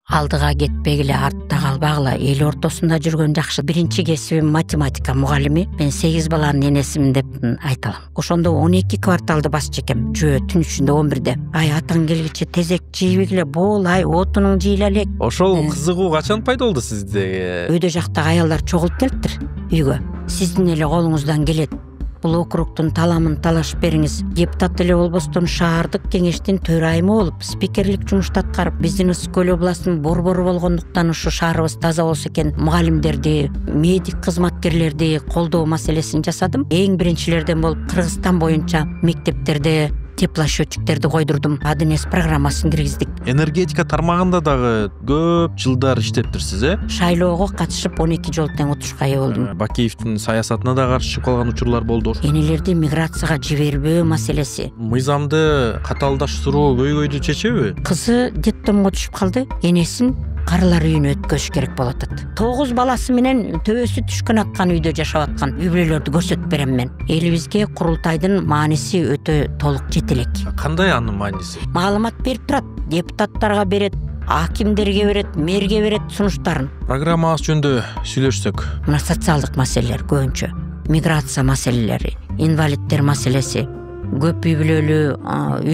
Алдыга кетпегиле, артта калбагыла, эл ортосунда жүргөн жакшы. Биринчи кесибим математика мугалими. Мен 8 баланын энесимин деп айта алам. Ошондо 12 кварталды басчу экем. Жөө түн ичинде 11-де. Ай атаң келгиче тезек жийбегиле, бол, ай отунуң жыйла элек. Ошол кызыгуу качан пайда болду сизде? Өйдө жактагы аялдар чогулуп келиптир үйгө. Сиздин эле колуңуздан келет. Бул округтун таламын талашып бериңиз. Депутат эле болбостон шаардык кеңештин төрайымы болуп, спикерлик жумушту аткарып, биздин Ысык көл областынын борбору болгондуктан ушу шаарыбыз таза болсо экен, мугалимдерди, медик кызматкерлерди колдоо маселесин жасадым. Эң биринчилерден болуп Кыргызстан боюнча мектептерде теплосчетчиктерди койдурдум. АДНС программасын киргиздик. Энергетика тармагында дагы көп жылдар иштептирсиз, Шайлоого катышып 12 жолу тең отурушка ээ болдум. Бакиевдин саясатына да каршы чыгып калган учурлар болду. Энелерди миграцияга жибербөө маселеси. Мыйзамды катаалдаштыруу көйгөйдү чечеби? Кызы детдомго түшүп калды. Энесин карылар үйүнө өткөзүш керек болуп атат. 9 баласы менен төбөсү түшкөн аккан үйдө жашап аткан үй бүлөлөрдү көрсөтүп берем мен. Элибизге курултайдын мааниси өтө толук жете элек. Кандай анын мааниси? Маалымат берип турат, депутаттарга берет, акимдерге берет, мэрге берет сунуштарын. Программабыз жөнүндө сүйлөшсөк. Мына социалдык маселелер көбүнчө, миграция маселелери, инвалиддер маселеси, көп үй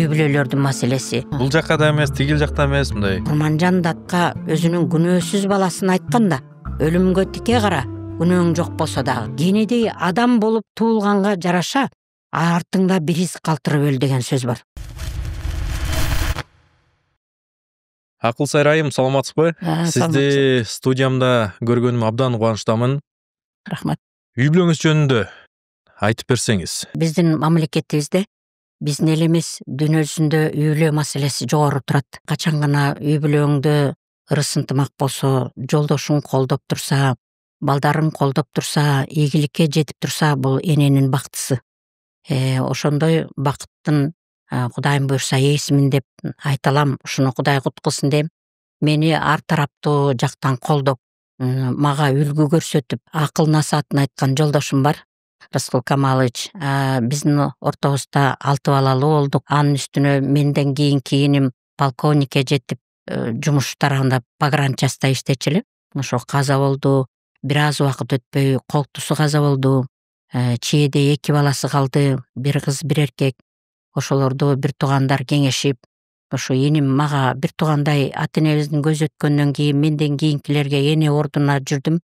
бүлөлөрдүн маселеси. Бул жакка да эмес, тигил жакта эмес, мындай. Курманжан датка өзүнүн күнөөсүз баласын айтканда, өлүмгө тике кара, күнөөң жок болсо дагы, кенедей адам болуп туулганга жараша, артыңда бир из калтырып өл деген сөз бар. Акыл сайрайым, саламатсызбы? Сизди студиямда көргөнүм абдан кубанычтамын. Рахмат. Үй бүлөңүз жөнүндө айтып берсеңиз. Биздин мамлекетибизде биздин эл эмес, дүйнө жүзүндө үй бүлө маселеси жогору турат. Качан гана үй бүлөңдө ырыс ынтымак болсо, жолдошуң колдоп турса, балдарың колдоп турса, ийгиликке жетип турса, бул эненин бактысы. Ошондой бакыттын Кудайым буйрса ээсимин деп айта алам. Ушуну Кудай куткулсын дейм. Мени ар тараптуу жактан колдоп, мага үлгү көрсөтүп, акыл насаатын айткан жолдошум бар. Рыскул Камалович. Биздин ортобузда 6 балалуу болдук. Анын үстүнө менден кийинки иним полковникке жетип, жумуш тарабында погранчаста иштечү эле. Ошо каза болду. Бир аз убакыт өтпөй колтусу каза болду. Чээде 2 баласы калды, бир кыз, бир эркек. Ошолорду бир туугандар кеңешип, ошо иним мага бир туугандай ата-энебиздин көзү өткөндөн кийин менден кийинкилерге эне ордуна жүрдүм.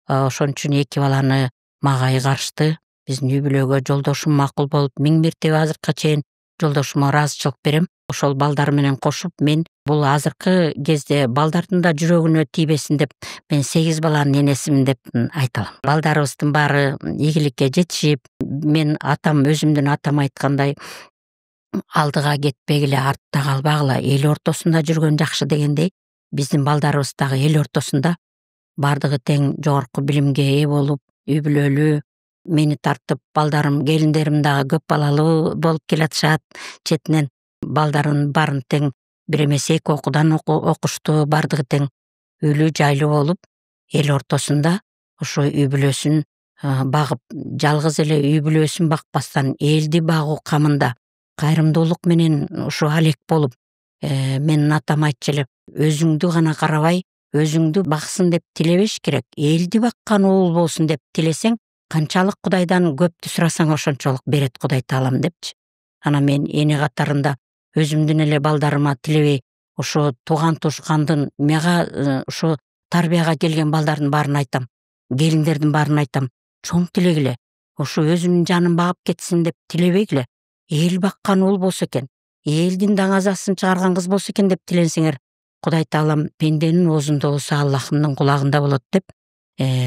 Ошон үчүн 2 баланы мага ыйгарышты. Биздин үй бүлөгө жолдошум макул болуп, 1000 мертебе азыркыга чейин жолдошума ыраазычылык берем. Ошол балдар менен кошуп, мен бул азыркы кезде балдардын да жүрөгүнө тийбесин деп, мен 8 баланын энесимин деп айта алам. Балдарыбыздын баары ийгиликке жетишип, мен атам, өзүмдүн атам айткандай, алдыга кетпегиле, артта калбагыла, эл ортосунда жүргөн жакшы дегендей, биздин балдарыбыз дагы эл ортосунда бардыгы тең жогорку билимге ээ болуп, үй бүлөлүү, мени тартып, балдарым, келиндерим дагы көп балалуу болуп келатышат. Четинен балдарын баарын тең бир эмес 2 окуудан окушту, бардыгы тең үйлүү жайлуу болуп, эл ортосунда ошо үй бүлөсүн багып, жалгыз эле үй бүлөсүн бакпастан элди багуу камында кайрымдуулук менен ушу алек болуп, менин атам айтчу эле, өзүңдү гана карабай, өзүңдү баксын деп тилебеш керек, элди баккан уул болсун деп тилесең, канчалык Кудайдан көптү сурасаң ошончолук берет Кудай таалам депчи. Ана мен эне катарында өзүмдүн эле балдарыма тилебей, ошо тууган тушкандын мага ошо тарбияга келген балдардын баарын айтам, келиндердин баарын айтам, чоң тилегиле, ошо өзүнүн жанын багып кетсин деп тилебегиле, эл баккан уул болсо экен, элдин даңазасын чыгарган кыз болсо экен деп тиленсеңер, Кудай таалам пенденин оозунда болсо Аллахымдын кулагында болот деп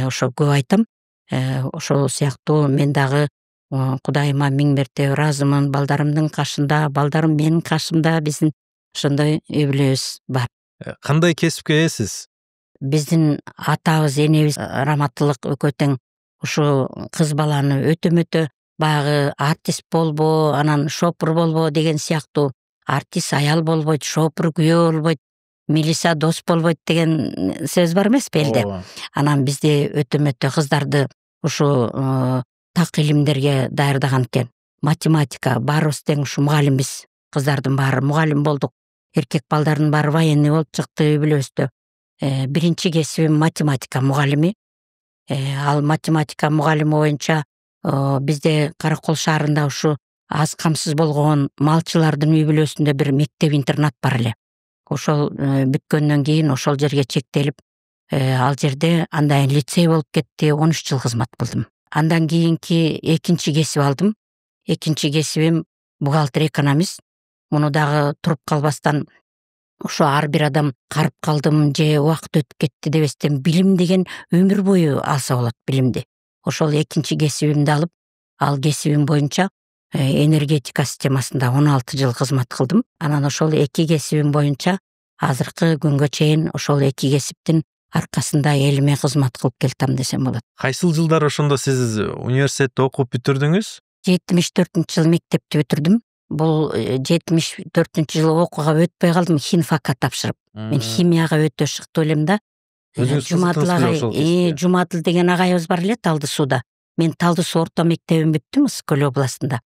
ошо көп айтам. Ошол сыяктуу мен дагы Кудайыма 1000 мертебе ыраазымын. Балдарымдын кашында, балдарым менин кашымда, биздин ошондой үй бүлөбүз бар. Кандай кесипке ээсиз? Биздин атабыз, энебиз раматтылык экөө тең ушу кыз баланы өтө-мөтө баягы артист болбо, анан шопур болбо деген сыяктуу, артист аял болбойт, шопур күйөө болбойт, милиса дос болбойт деген сөз бар эмеспи элде. Анан бизде өтө-мөтө кыздарды ушу так илимдерге даярдаган экен. Математика, баарыбыз тең ушу мугалимбиз. Кыздардын баары мугалим болдук. Эркек балдардын баары военный болуп чыкты үй бүлөбүздө. биринчи кесибим математика мугалими. Ал математика мугалими боюнча бизде Каракол шаарында ушу аз камсыз болгон малчылардын үй бүлөсүндө бир мектеп интернат бар эле. Ошол бүткөндөн кийин ошол жерге чектелип, ал жерде андан лицей болуп кетти, 13 жыл кызмат кылдым. Андан кийинки экинчи кесип алдым. Экинчи кесибим бухгалтер экономист. Муну дагы туруп калбастан ошо ар бир адам карып калдым же убакыт өтүп кетти дебестен, билим деген өмүр бою алса болот билимди. Ошол экинчи кесибимди алып, ал кесибим боюнча энергетика системасында 16 жыл кызмат кылдым. Анан ошол эки кесибим боюнча азыркы күнгө чейин ошол эки кесиптин аркасында элиме кызмат кылып келатам десем болот. Кайсыл жылдар ошондо сиз университетти окуп бүтүрдүңүз? 74-жылы мектепти бүтүрдүм. Бул 74-жылы окууга өтпөй калдым, химфакка тапшырып. Мен химияга өтө шыктуу элем да. Жумадыл агай, Жумадыл деген агайыбыз бар эле Талды сууда. Мен Талды суу орто мектебин бүттүм Ысык Көл областында.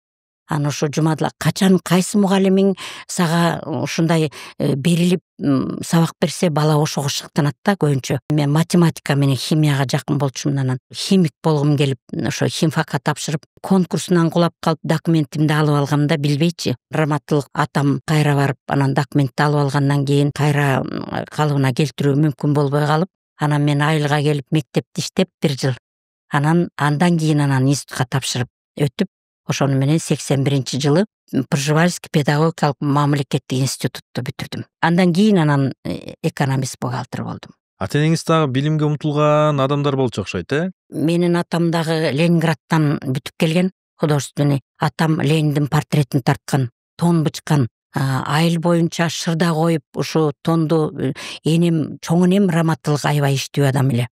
Аны ошо Жумадыл качан кайсы мугалимиң сага ушундай берилип сабак берсе, бала ошого шыктанат да көбүнчө. Мен математика менен химияга жакын болчумун, анан химик болгум келип, ошо химфакка тапшырып, конкурсунан кулап калып документимди алып алгам да, билбейчи. Раматылык атам кайра барып, анан документти алып алгандан кийин кайра калыбына келтирүү мүмкүн болбой калып, анан мен айылга келип мектепти иштеп 1 жыл. Андан кийин институтка тапшырып өтүп, ошону менен 81-жылы Пржевальский педагогикалык мамлекеттик институтту бүтүрдүм. Андан кийин экономист бухгалтер болдум. Ата-энеңиз дагы билимге умтулган адамдар болчу окшойт, Менин атам дагы Ленинградтан бүтүп келген, художественный. Атам Лениндин портретин тарткан, тон бычкан, айыл боюнча шырда коюп, ушу тонду энем, чоң энем Раматылык аябай иштүү адам эле.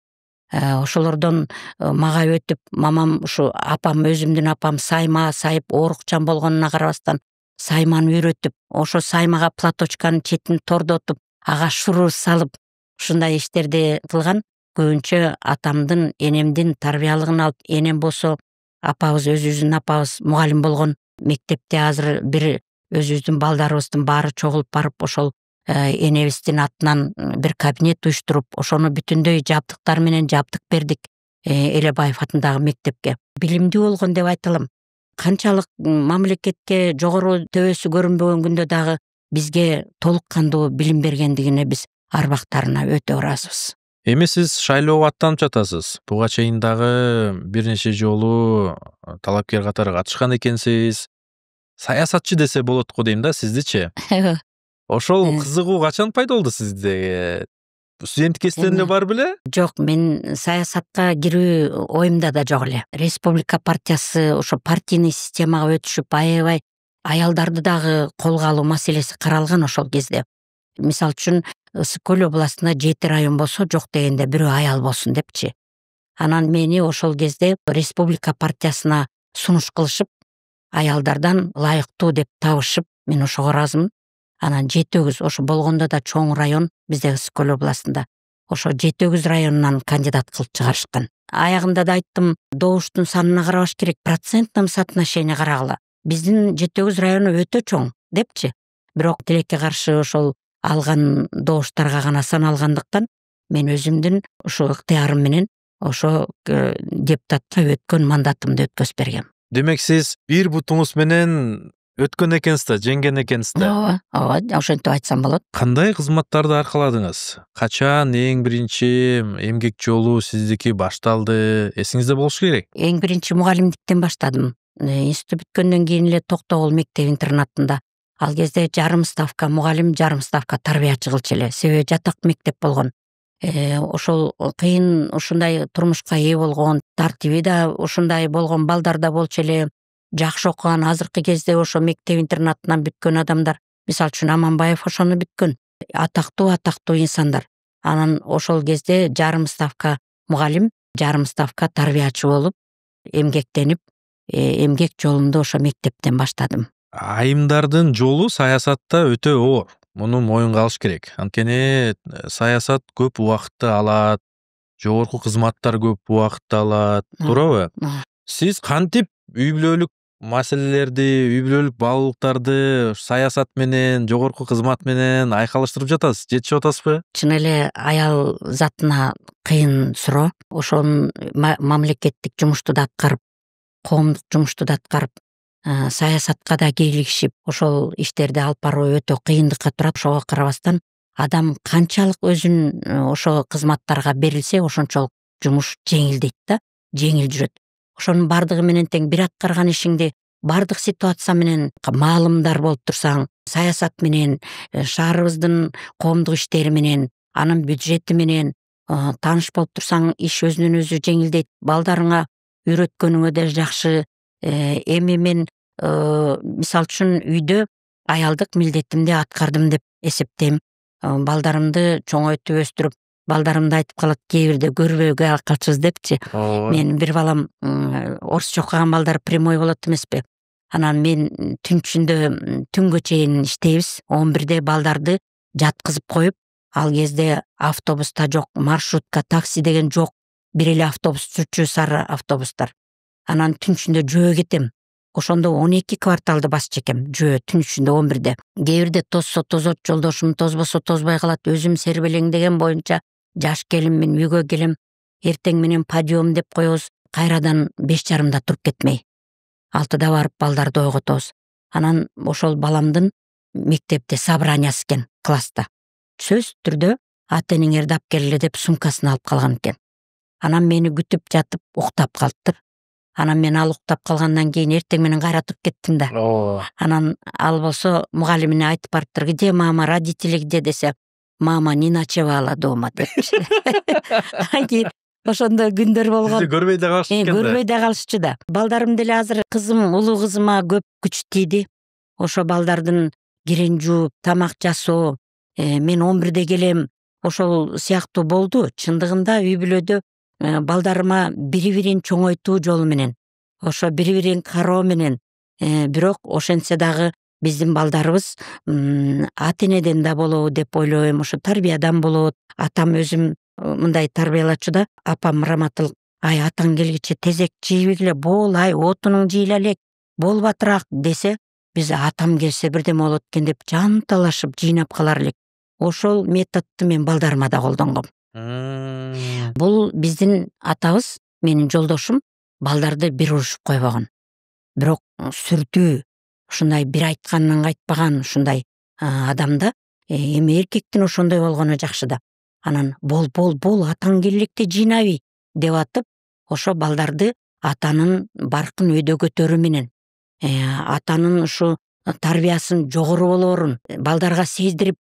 Ошолордон мага өтүп, мамам ушу апам, өзүмдүн апам сайма сайып оорукчан болгонуна карабастан сайманы үйрөтүп, ошо саймага платочканын четин тордотуп, ага шуру салып, ушундай иштерди кылган. Көбүнчө атамдын, энемдин тарбиялыгын алып, энем болсо апабыз, өзүбүздүн апабыз мугалим болгон. Мектепте азыр бир өзүбүздүн балдарыбыздын баары чогулуп барып, ошол энебиздин атынан бир кабинет уюштуруп, ошону бүтүндөй жабдыктар менен жабдык бердик Элебаев атындагы мектепке. Билимдүү болгон деп айта алам. Канчалык мамлекетке жогору төбөсү көрүнбөгөн күндө дагы бизге толук кандуу билим бергендигине биз арбактарына өтө ыраазыбыз. Эми сиз шайлоого аттанып жатасыз. Буга чейин дагы бир нече жолу талапкер катары катышкан экенсиз. Саясатчы десе болот го дейм да, сиздичи? Ошол кызыгуу качан пайда болду сизде? Студенттик кезинде бар беле? Жок, мен саясатка кирүү оюмда да жок эле. Республика партиясы ошо партийный системага өтүшүп, аябай аялдарды дагы колго алуу маселеси каралган ошол кезде. Мисалы үчүн Ысык Көл областында 7 район болсо, жок дегенде бирөө аял болсун депчи. Анан мени ошол кезде республика партиясына сунуш кылышып, аялдардан лайыктуу деп табышып, мен ошого ыраазымын. Анан 7 ошо болгондо да чоң район бизде Ысык Көл областында. Ошо 7 районунан кандидат кылып чыгарышкан. Аягында да айттым, добуштун санына карабаш керек, процентном соотношении карагыла. Биздин 7 району өтө чоң депчи. Бирок тилекке каршы ошол алган добуштарга гана саналгандыктан мен өзүмдүн ошо ыктыярым менен ошо депутатка өткөн мандатымды өткөзүп бергем. Демек сиз бир бутуңуз менен өткөн экенсиз да, жеңген экенсиз да. Ооба, ошентип айтсам болот. Кандай кызматтарды аркаладыңыз? Качан эң биринчи эмгек жолу сиздики башталды? Эсиңизде болушу керек. Эң биринчи мугалимдиктен баштадым. Институт бүткөндөн кийин эле Токтогул мектеп интернатында. Ал кезде жарым ставка мугалим, жарым ставка тарбиячы кылчу эле. Себеби жатак мектеп болгон. Ошол кыйын ушундай турмушка ээ болгон, тартиби да ушундай болгон балдар да болчу эле. Жакшы окуган азыркы кезде ошо мектеп интернатынан бүткөн адамдар, мисалы үчүн Аманбаев ошону бүткөн. Атактуу инсандар. Анан ошол кезде жарым ставка мугалим, жарым ставка тарбиячы болуп, эмгектенип, эмгек жолумду ошо мектептен баштадым. Айымдардын жолу саясатта өтө оор. Муну моюнга алыш керек. Анткени саясат көп убакытты алат, жогорку кызматтар көп убакытты алат, туурабы? Сиз кантип үй бүлөлүк маселелерди, үй бүлөлүк баалуулуктарды саясат менен, жогорку кызмат менен айкалыштырып жатасыз, жетишип атасызбы? Чын эле аял затына кыйын суроо. Ошонун мамлекеттик жумушту да аткарып, коомдук жумушту да аткарып, саясатка да кийлигишип, ошол иштерди алып баруу өтө кыйындыкка турат. Ошого карабастан адам канчалык өзүн ошо кызматтарга берилсе, ошончолук жумуш жеңилдейт да, жеңил жүрөт. Ошонун бардыгы менен тең бир аткарган ишиңди бардык ситуация менен маалымдар болуп турсаң, саясат менен, шаарыбыздын коомдук иштери менен, анын бюджети менен тааныш болуп турсаң, иш өзүнөн өзү жеңилдейт. Балдарыңа үйрөткөнүңө да жакшы. Эми мен мисалы үчүн үйдө аялдык милдетимди аткардым деп эсептейм. Балдарымды чоңойтуп өстүрүп, балдарымды айтып калат кээ бирде көрбөй калчубуз депчи. Мен бир балам орусча окуган балдар прямой болот эмеспи. Анан мен түн ичинде түнгө чейин иштейбиз. 11-де балдарды жаткызып коюп, ал кезде автобус да жок, маршрутка, такси деген жок. Бир эле автобус жүрчү, сары автобустар. Анан түн ичинде жөө кетем. Ошондо 12 кварталды басчу экем, жөө түн ичинде 11-де. Кээ бирде тозсо тозот, жолдошум тозбосо тозбой калат. Өзүм сербелеңдеген боюнча жаш келинмин, үйгө келем. Эртең менен подъем деп коебуз. Кайрадан 5:30 туруп кетмей. 6-да барып балдарды ойготобуз. Анан ошол баламдын мектепте собраниясы экен, класста. Сөзсүз түрдө ата-энеңерди алып келгиле деп сумкасын алып калган экен. Анан мени күтүп жатып уктап калыптыр. Анан мен ал уктап калгандан кийин эртең менен кайра туруп кеттим да. Анан ал болсо мугалимине айтып барыптыр, где мама, родители где десе, мама не ночевала дома деп. Анан ошондой күндөр болгон. Сизди көрбөй да калышты экен да. Көрбөй да калышчу да. Балдарым деле азыр кызым, улуу кызыма көп күч тийди. Ошо балдардын кирин жууп, тамак жасоо, мен 11-де келем, ошол сыяктуу болду. Чындыгында үй бүлөдө балдарыма бири-бирин чоңойтуу жолу менен, ошо бири-бирин кароо менен, бирок ошентсе дагы биздин балдарыбыз ата-энеден да болобу деп ойлойм, ошо тарбиядан болот. Атам өзүм мындай тарбиялачу да, апам раматылык, ай атаң келгиче тезек жийбегиле, бол, ай отунуң жыйла элек, болбатыраак десе, биз атам келсе бирдеме болот экен деп жанталашып жыйнап калар элек. Ошол методду мен балдарыма да колдонгом. Бул биздин атабыз, менин жолдошум, балдарды бир урушуп койбогон. Бирок сүрдүү, ушундай бир айтканын кайтпаган ушундай адамда, эми эркектин ошондой болгону жакшы да. Анан бол, атаң келлекте жыйнабый деп атып, ошо балдарды атанын баркын өйдө көтөрүү менен, атанын ушу тарбиясын жогору болоорун балдарга сездирип,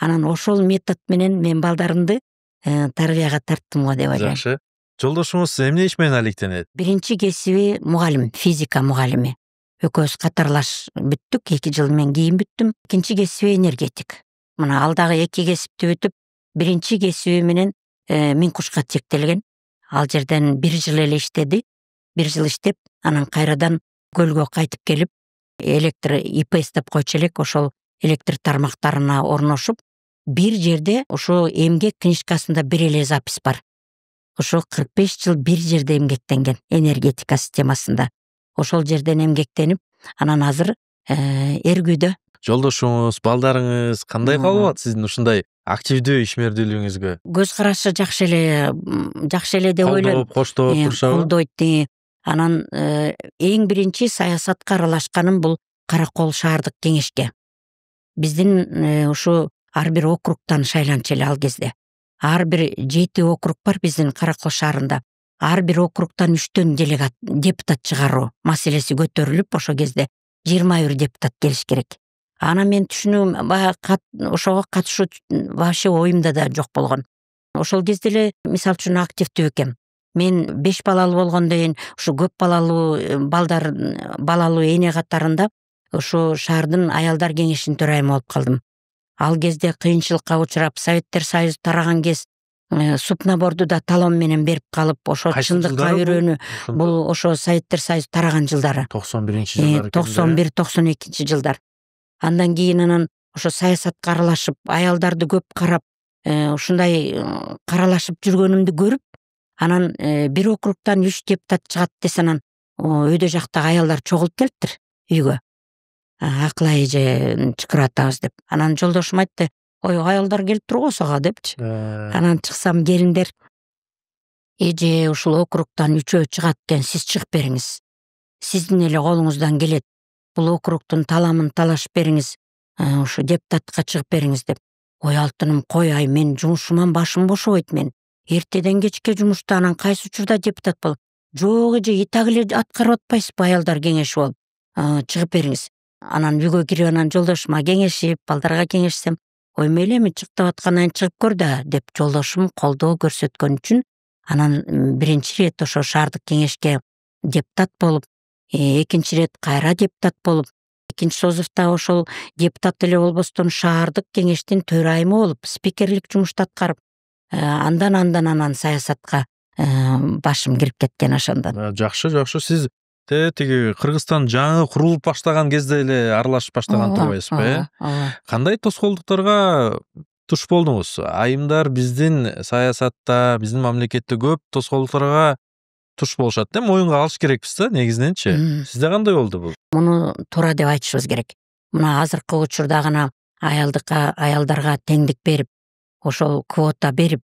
анан ошол метод менен мен балдарымды тарбияга тарттым го деп ойлойм. Жакшы. Жолдошуңуз эмне иш менен алектенет? Биринчи кесиби мугалим, физика мугалими. Экөөбүз катарлаш бүттүк, 2 жыл мен кийин бүттүм. Экинчи кесиби энергетик. Мына ал дагы 2 кесипти бүтүп, биринчи кесиби менен Миң Кушка чектелген. Ал жерден 1 жыл эле иштеди. 1 жыл иштеп, анан кайрадан көлгө кайтып келип, электр ИПС деп койчу элек, ошол электр тармактарына орношуп, бир жерде ошо эмгек книжкасында бир эле запись бар. Ошо 45 жыл бир жерде эмгектенген энергетика системасында. Ошол жерден эмгектенип, анан азыр эргүүдө. Жолдошуңуз, балдарыңыз кандай кабыл алат сиздин ушундай активдүү ишмердүүлүгүңүзгө? Көз карашы жакшы эле деп ойлойм. Коштоп турушабы? Колдойт. Анан эң биринчи саясатка аралашканым бул Каракол шаардык кеңешке. Биздин ушу ар бир округтан шайланчу эле ал кезде. Ар бир 7 округ бар биздин Каракол шаарында. Ар бир округтан 3төн депутат чыгаруу маселеси көтөрүлүп, ошо кезде 21 депутат келиш керек. Анан мен түшүнүүм ошого катышуу вообще оюмда да жок болгон. Ошол кезде эле мисалы үчүн активдүү экем. Мен 5 балалуу болгондон кийин ушу көп балалуу эне катарында ушу шаардын аялдар кеңешинин төрайымы болуп калдым. Ал кезде кыйынчылыкка учурап, Советтер Союзу тараган кез субнаборду да талон менен берип калып, ошо чындыкка үйрөнүү, бул ошо Советтер Союзу тараган жылдары. 91-жылдар. 91-92 жылдар. Андан кийин анан ошо саясатка аралашып, аялдарды көп карап, ушундай каралашып жүргөнүмдү көрүп, анан бир округтан 3 депутат чыгат десе, анан өйдө жактагы аялдар чогулуп келиптир үйгө. Акылай эже чакыратабыз деп. Анан жолдошум айтты, ой аялдар келип тургусага депчи. Анан чыксам, келиндер, эже ушул округтан 3 чыгат экен, сиз чыгып бериңиз. Сиздин эле колуңуздан келет. Бул округтун таламын талашып бериңиз. Ушу депутатка чыгып бериңиз деп. Ой алтыным, кой ай, мен жумушуман башым бошобойт мен. Эртеден кечке жумушта, анан кайсы учурда депутат болуп? Жок эже, и так эле аткарып атпайсызбы аялдар кеңеши болуп? Чыгып бериңиз. Анан үйгө кирип, анан жолдошума кеңешип, балдарга кеңешсем, ой мейли эми чыгып деп аткандан чыгып көр да деп жолдошум колдоо көрсөткөн үчүн анан биринчи ирет ошо шаардык кеңешке депутат болуп, экинчи ирет кайра депутат болуп, экинчи созувда ошол депутат эле болбостон шаардык кеңештин төрайымы болуп, спикерлик жумушту аткарып, андан саясатка башым кирип кеткен ошондон. Жакшы. Сиз тиги Кыргызстан жаңы курулуп баштаган кезде эле аралашып баштаган турбайсызбы, Кандай тоскоолдуктарга туш болдуңуз? Айымдар биздин саясатта, биздин мамлекетте көп тоскоолдуктарга туш болушат да, моюнга алыш керекпиз да, негизиненчи. Сизде кандай болду бул? Муну туура деп айтышыбыз керек. Мына азыркы учурда гана аялдарга теңдик берип, ошол квота берип,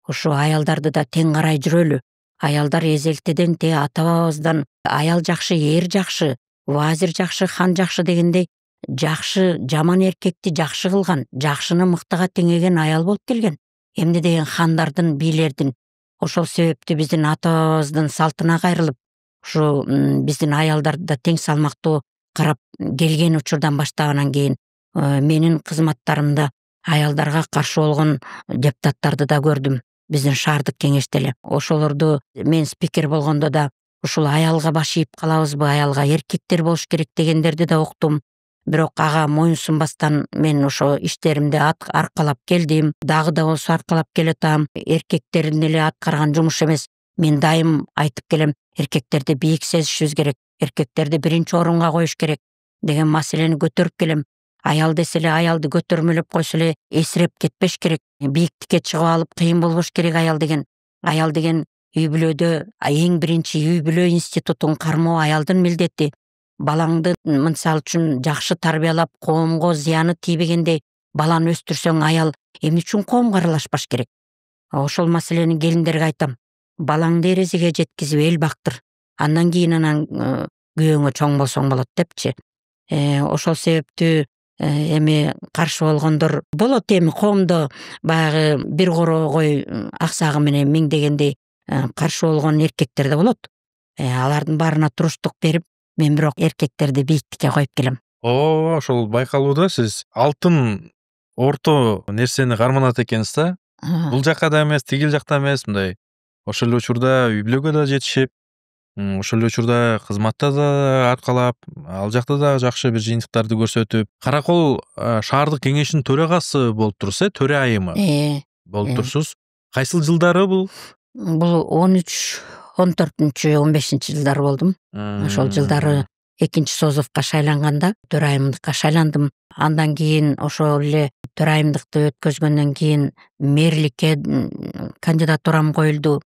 ошо аялдарды да тең карай жүрөлү. Аялдар эзелтеден ата бабабыздан аял жакшы, эр жакшы, вазир жакшы, хан жакшы дегендей, жакшы жаман эркекти жакшы кылган, жакшыны мыктыга теңеген аял болуп келген. Эмне деген хандардын, бийлердин. Ошол себептүү биздин ата бабабыздын салтына кайрылып, ушу биздин аялдарды да тең салмактуу карап келген учурдан баштагандан кийин менин кызматтарымда аялдарга каршы болгон депутаттарды да көрдүм. Биздин шаардык кеңеште эле. Ошолорду мен спикер болгондо да ушул аялга баш ийип калабызбы, аялга эркектер болуш керек дегендерди да уктум. Бирок ага моюнсунбастан мен ошо иштеримди аркалап келдим. Дагы да болсо аркалап келатам. Эркектердин эле аткарган жумуш эмес. Мен дайым айтып келем, эркектерди бийик сезишибиз керек. Эркектерди биринчи орунга коюш керек деген маселени көтөрүп келем. Аял десе эле аялды көтөрмөлөп койсо эле эсиреп кетпеш керек. Бийиктикке чыгып алып кыйын болбош керек аял деген. Аял деген үй бүлөдө эң биринчи үй бүлө институтун кармоо аялдын милдети. Балаңды мисалы үчүн жакшы тарбиялап, коомго зыяны тийбегендей баланы өстүрсөң, аял эмне үчүн коомго аралашпаш керек? Ошол маселени келиндерге айтам. Балаңды эрезеге жеткизип эл бактыр. Андан кийин күйөөңө чоң болсоң болот депчи. Ошол себептүү эми каршы болгондор болот, эми коомдо баягы бир корогой аксагы менен миңдегендей каршы болгон эркектер да болот. Алардын баарына туруштук берип, мен бирок эркектерди бийиктикке коюп келем. Ошол байкалууда сиз алтын орто нерсени карманат экенсиз да. Бул жакка да эмес, тигил жакта эмес, мындай. Ошол эле учурда үй бүлөгө да жетишип, ошол эле учурда кызматта да аркалап, ал жакта да жакшы бир жыйынтыктарды көрсөтүп, Каракол шаардык кеңешинин төрагасы болуп турсуз, төрө айымы болуп турсуз. Кайсыл жылдары бул? Бул 13, 14, 15 жылдары болдум. Ошол жылдары экинчи созовка шайланганда төрайымдыкка шайландым. Андан кийин ошол эле төрайымдыкты өткөзгөндөн кийин мэрликке кандидатурам коюлду,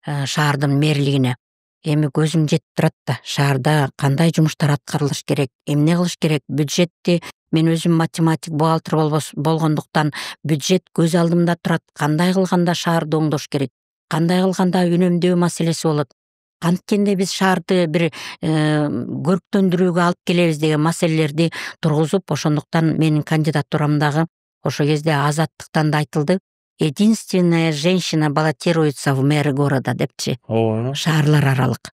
шаардын мэрлигине. Эми көзүм жетип турат да, шаарда кандай жумуштар аткарылыш керек, эмне кылыш керек, бюджетти мен өзүм математик, бухгалтер болгондуктан бюджет көз алдымда турат. Кандай кылганда шаарды оңдош керек, кандай кылганда үнөмдөө маселеси болот, канткенде биз шаарды бир көрктөндүрүүгө алып келебиз деген маселелерди тургузуп, ошондуктан менин кандидатурамдагы ошол кезде Азаттыктан да айтылды. Единственная женщина баллотируется в мэры города депчи. Шаарлар аралык.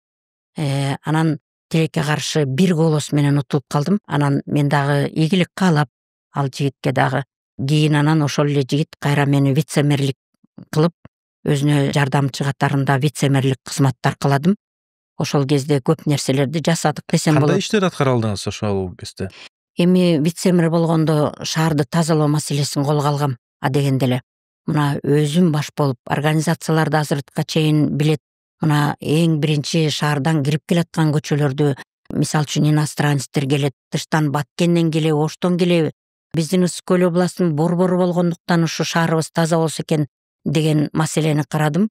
Анан тилекке каршы бир голос менен утулуп калдым. Анан мен дагы ийгилик каалап, ал жигитке дагы. Кийин анан ошол эле жигит кайра мени вице-мэрлик кылып, өзүнө жардамчы катарында вице-мэрлик кызматты аркаладым. Ошол кезде көп нерселерди жасадык десем болот. Кандай иштер аткара алдыңыз ошол кезде? Эми вице-мэр болгондо шаарды тазалоо маселесин колго алгам. Дегенде эле мына өзүм баш болуп, организацияларды азыркыга чейин билет. Мына эң биринчи шаардан кирип келаткан көчөлөрдү, мисалы үчүн иностранецтер келет, тыштан Баткенден келеби, Оштон келеби, биздин Ысык көл областынын борбору болгондуктан ушу шаарыбыз таза болсо экен деген маселени карадым.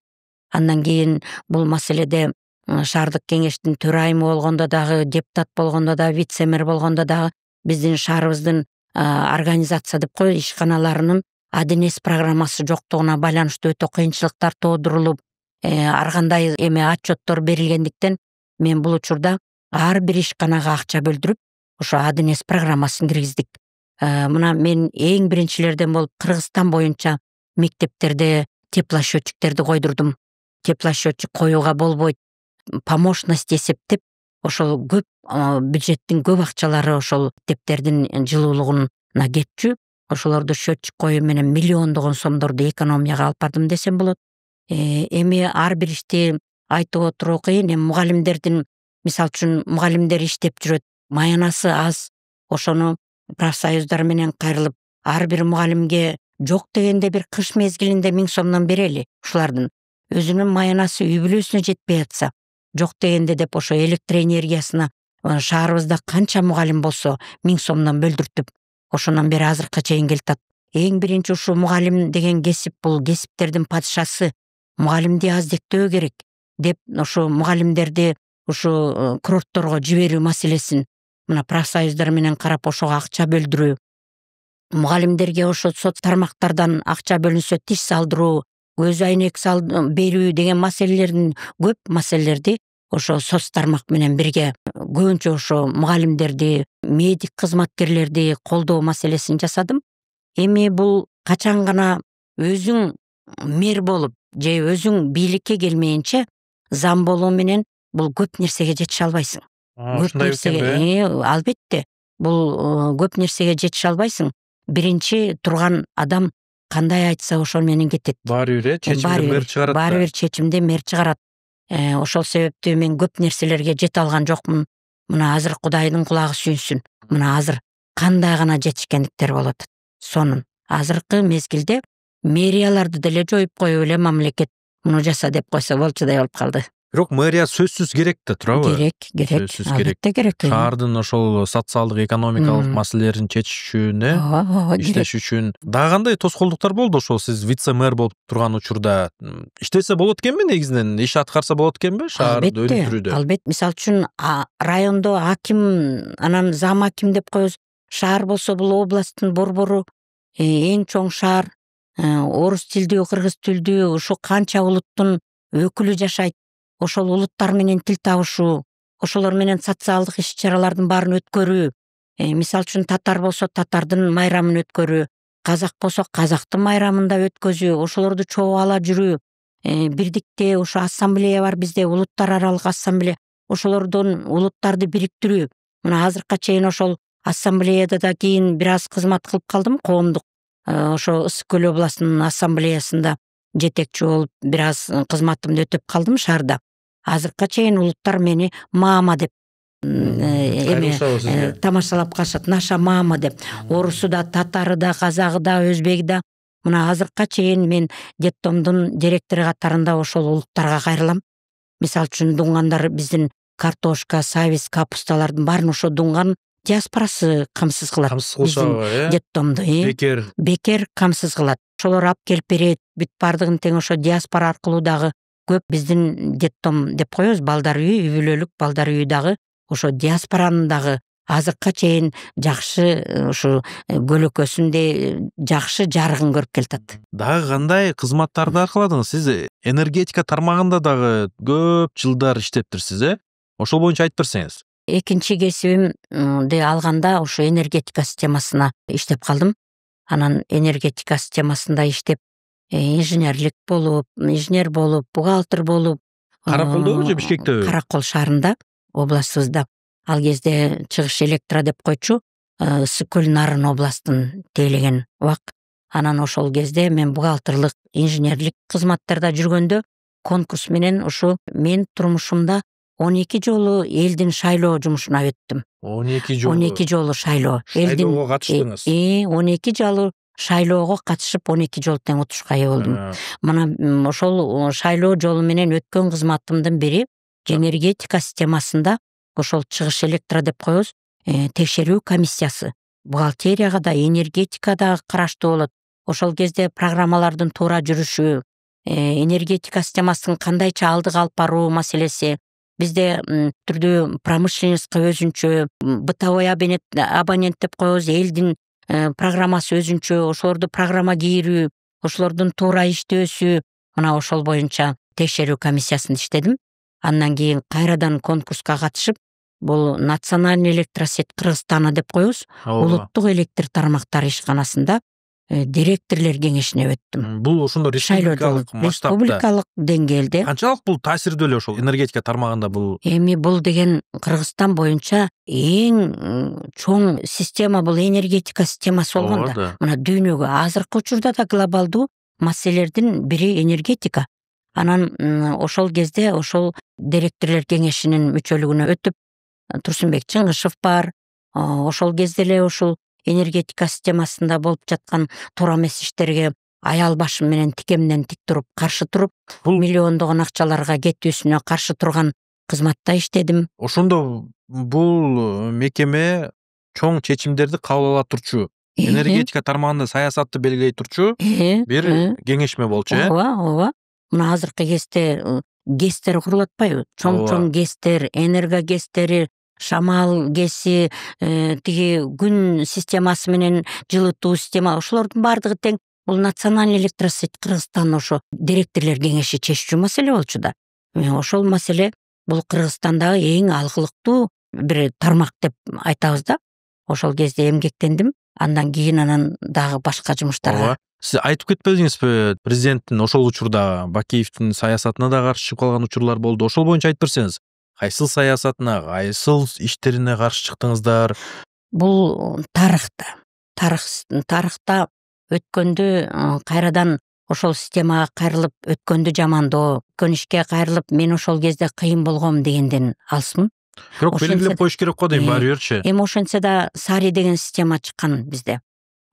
Андан кийин бул маселеде шаардык кеңештин төрайымы болгондо дагы, депутат болгондо да, вице-мэр болгондо дагы биздин шаарыбыздын организация деп коет, ишканаларынын адинес программасы жоктугуна байланыштуу өтө кыйынчылыктар тоодурулуп, ар кандай эме отчеттор берилгендиктен мен бул учурда ар бир ишканага акча бөлдүрүп ошо адинес программасын киргиздик. Мына мен эң биринчилерден болуп Кыргызстан боюнча мектептерде теплосчетчиктерди койдурдум. Теплосчетчик коюуга болбойт, помощность эсептеп, ошол көп бюджеттин көп акчалары ошол мектептердин жылуулугуна кетчү. Ошолорду счетчик коюу менен миллиондогон сомдорду экономияга алып бардым десем болот. Эми ар бир ишти айтып отуруу кыйын. Эми мугалимдердин, мисалы үчүн мугалимдер иштеп жүрөт, маянасы аз. Ошону профсоюздар менен кайрылып, ар бир мугалимге жок дегенде бир кыш мезгилинде 1000 сомдон берели. Ушулардын өзүнүн маянасы үй бүлөсүнө жетпей атса, жок дегенде деп ошо электр энергиясына шаарыбызда канча мугалим болсо 1000 сомдон бөлдүртүп, ошондон бери азыркыга чейин келатат. Эң биринчи ушу мугалим деген кесип, бул кесиптердин падышасы. Мугалимди аздектөө керек деп ошо мугалимдерди ушу курортторго жиберүү маселесин мына профсоюздар менен карап ошого акча бөлдүрүү, мугалимдерге ошо соц тармактардан акча бөлүнсө тиш салдыруу, көз айнек берүү деген маселелердин көп маселелерди ошо соц тармак менен бирге көбүнчө ошо мугалимдерди, медик кызматкерлерди колдоо маселесин жасадым. Эми бул качан гана өзүң мэр болуп же өзүң бийликке келмейинче зам болуу менен бул көп нерсеге жетише албайсың. Ушундай экен. Албетте, бул көп нерсеге жетише албайсың. Биринчи турган адам кандай айтса ошол менен кетет. Баары бир чечимди мэр чыгарат. Баары бир чечимди мэр чыгарат. Ошол себептүү мен көп нерселерге жете алган жокмун. Мына азыр Кудайдын кулагы сүйүнсүн. Мына азыр кандай гана жетишкендиктер болуп атат. Сонун азыркы мезгилде мэрияларды деле жоюп коюп эле мамлекет муну жаса деп койсо болчудай болуп калды. Бирок мэрия сөзсүз керек да, туурабы? Керек. Албетте керек. Шаардын ошол социалдык, экономикалык маселелерин чечишүүнө, иштеш үчүн дагы кандай тоскоолдуктар болду ошол сиз вице-мэр болуп турган учурда? Иштесе болот экенби негизинен? Иш аткарса болот экенби шаарды өнүктүрүүдө? Албетте. Мисалы үчүн райондо аким, анан зам аким деп коебуз. Шаар болсо бул областтын борбору, эң чоң шаар, орус тилдүү, кыргыз тилдүү, ушу канча улуттун өкүлү жашайт. Ошол улуттар менен тил табышуу, ошолор менен социалдык иш-чаралардын баарын өткөрүү. Мисалы үчүн татар болсо татардын майрамын өткөрүү, казак болсо казактын майрамын да өткөзүү, ошолорду чогуу ала жүрүү. Бирдикте ошо ассамблея бар бизде, улуттар аралык ассамблея. Ошолордон улуттарды бириктирүү. Мына азыркыга чейин ошол ассамблеяда да кийин бир аз кызмат кылып калдым, коомдук. Ошо Ысык Көл областынын ассамблеясында жетекчи болуп бир аз кызматымды өтөп калдым шаарда. Азыркыга чейин улуттар мени мама деп тамашалап калышат. Наша мама деп. Орусу да, татары да, казагы да, өзбеги да. Мына азыркыга чейин мен детдомдун директору катарында ошол улуттарга кайрылам. Мисалы үчүн дуңгандар биздин картошка, сабиз, капусталардын баарын ошо дуңган диаспорасы камсыз кылат. Биздин детдомду бекер камсыз кылат. Ошолор алып келип берет. Бүт бардыгын тең ошо диаспора аркылуу дагы көп биздин детдом деп коебуз, балдар үйү, үй бүлөлүк балдар үйү дагы ошо диаспоранын дагы азыркыга чейин жакшы ушу көлөкөсүндө жакшы жарыгын көрүп келатат. Дагы кандай кызматтарды аркаладыңыз? Сиз энергетика тармагында дагы көп жылдар иштептирсиз, Ошол боюнча айтып берсеңиз. Экинчи кесибимди алганда ошо энергетика системасына иштеп калдым. Анан энергетика системасында иштеп, инженер болуп, бухгалтер болуп. Караколдобу же Бишкектеби? Каракол шаарында, областыбызда. Ал кезде Чыгыш электро деп койчу, Ысык Көл Нарын областын тейлеген убак. Анан ошол кезде мен бухгалтерлык, инженерлик кызматтарда жүргөндө конкурс менен ушу мен турмушумда 12 жолу элдин шайлоо жумушуна өттүм. 12 жолу шайлоо. Шайлоого катыштыңыз. 12 жолу шайлоого катышып 12 жолу тең утушка ээ болдум. Мына ошол шайлоо жолу менен өткөн кызматымдын бири энергетика системасында ошол Чыгыш электро деп коебуз, текшерүү комиссиясы. Бухгалтерияга да, энергетикада караштуу болот. Ошол кезде программалардын туура жүрүшү, энергетика системасынын кандайча алдыга алып баруу маселеси, бизде түрдүү промышленностька өзүнчө, бытовой абонент деп коебуз, элдин программасы өзүнчө, ошолорду программа кийирүү, ошолордун туура иштөөсү, мына ошол боюнча текшерүү комиссиясында иштедим. Андан кийин кайрадан конкурска катышып, бул Национальный электросеть Кыргызстана деп коебуз, улуттук электр тармактары ишканасында директорлор кеңешине өттүм. Бул ошондо республикалык масштабта, республикалык деңгээлде. Канчалык бул таасирдүү эле ошол энергетика тармагында бул? Эми бул деген Кыргызстан боюнча эң чоң система, бул энергетика системасы болгон да. Мына дүйнөгө азыркы учурда да глобалдуу маселелердин бири энергетика. Анан ошол кезде ошол директорлор кеңешинин мүчөлүгүнө өтүп, Турсунбек Чыңгышев бар. Ошол кезде эле ушул энергетика системасында болуп жаткан туура эмес иштерге аял башым менен тикемден тик туруп, каршы туруп, миллиондогон акчаларга кетүүсүнө каршы турган кызматта иштедим. Ошондо бул мекеме чоң чечимдерди кабыл ала турчу, энергетика тармагында саясатты белгилей турчу бир кеңешме болчу, Ооба. Мына азыркы кезде ГЭСтер курулуп атпайбы? Чоң ГЭСтер, энерго ГЭСтери, шамал ГЭСи, тиги күн системасы менен жылытуу система, ошолордун баардыгы тең бул Национальный электросеть Кыргызстан ошо директорлор кеңеши чечүүчү маселе болчу да. Ошол маселе бул Кыргызстандагы эң алгылыктуу бир тармак деп айтабыз да. Ошол кезде эмгектендим. Андан кийин дагы башка жумуштарга. Сиз айтып кетпедиңизби, президенттин ошол учурда Бакиевдин саясатына да каршы чыгып калган учурлар болду. Ошол боюнча айтып берсеңиз, кайсыл саясатына, кайсыл иштерине каршы чыктыңыздар? Бул тарыхта өткөндү кайрадан ошол системага кайрылып, өткөндү жамандоо, өткөн ишке кайрылып, мен ошол кезде кыйын болгом дегенден алысмын. Бирок белгилеп коюш керек го дейм, баары бирчи. Эми ошентсе да Сари деген система чыккан бизде.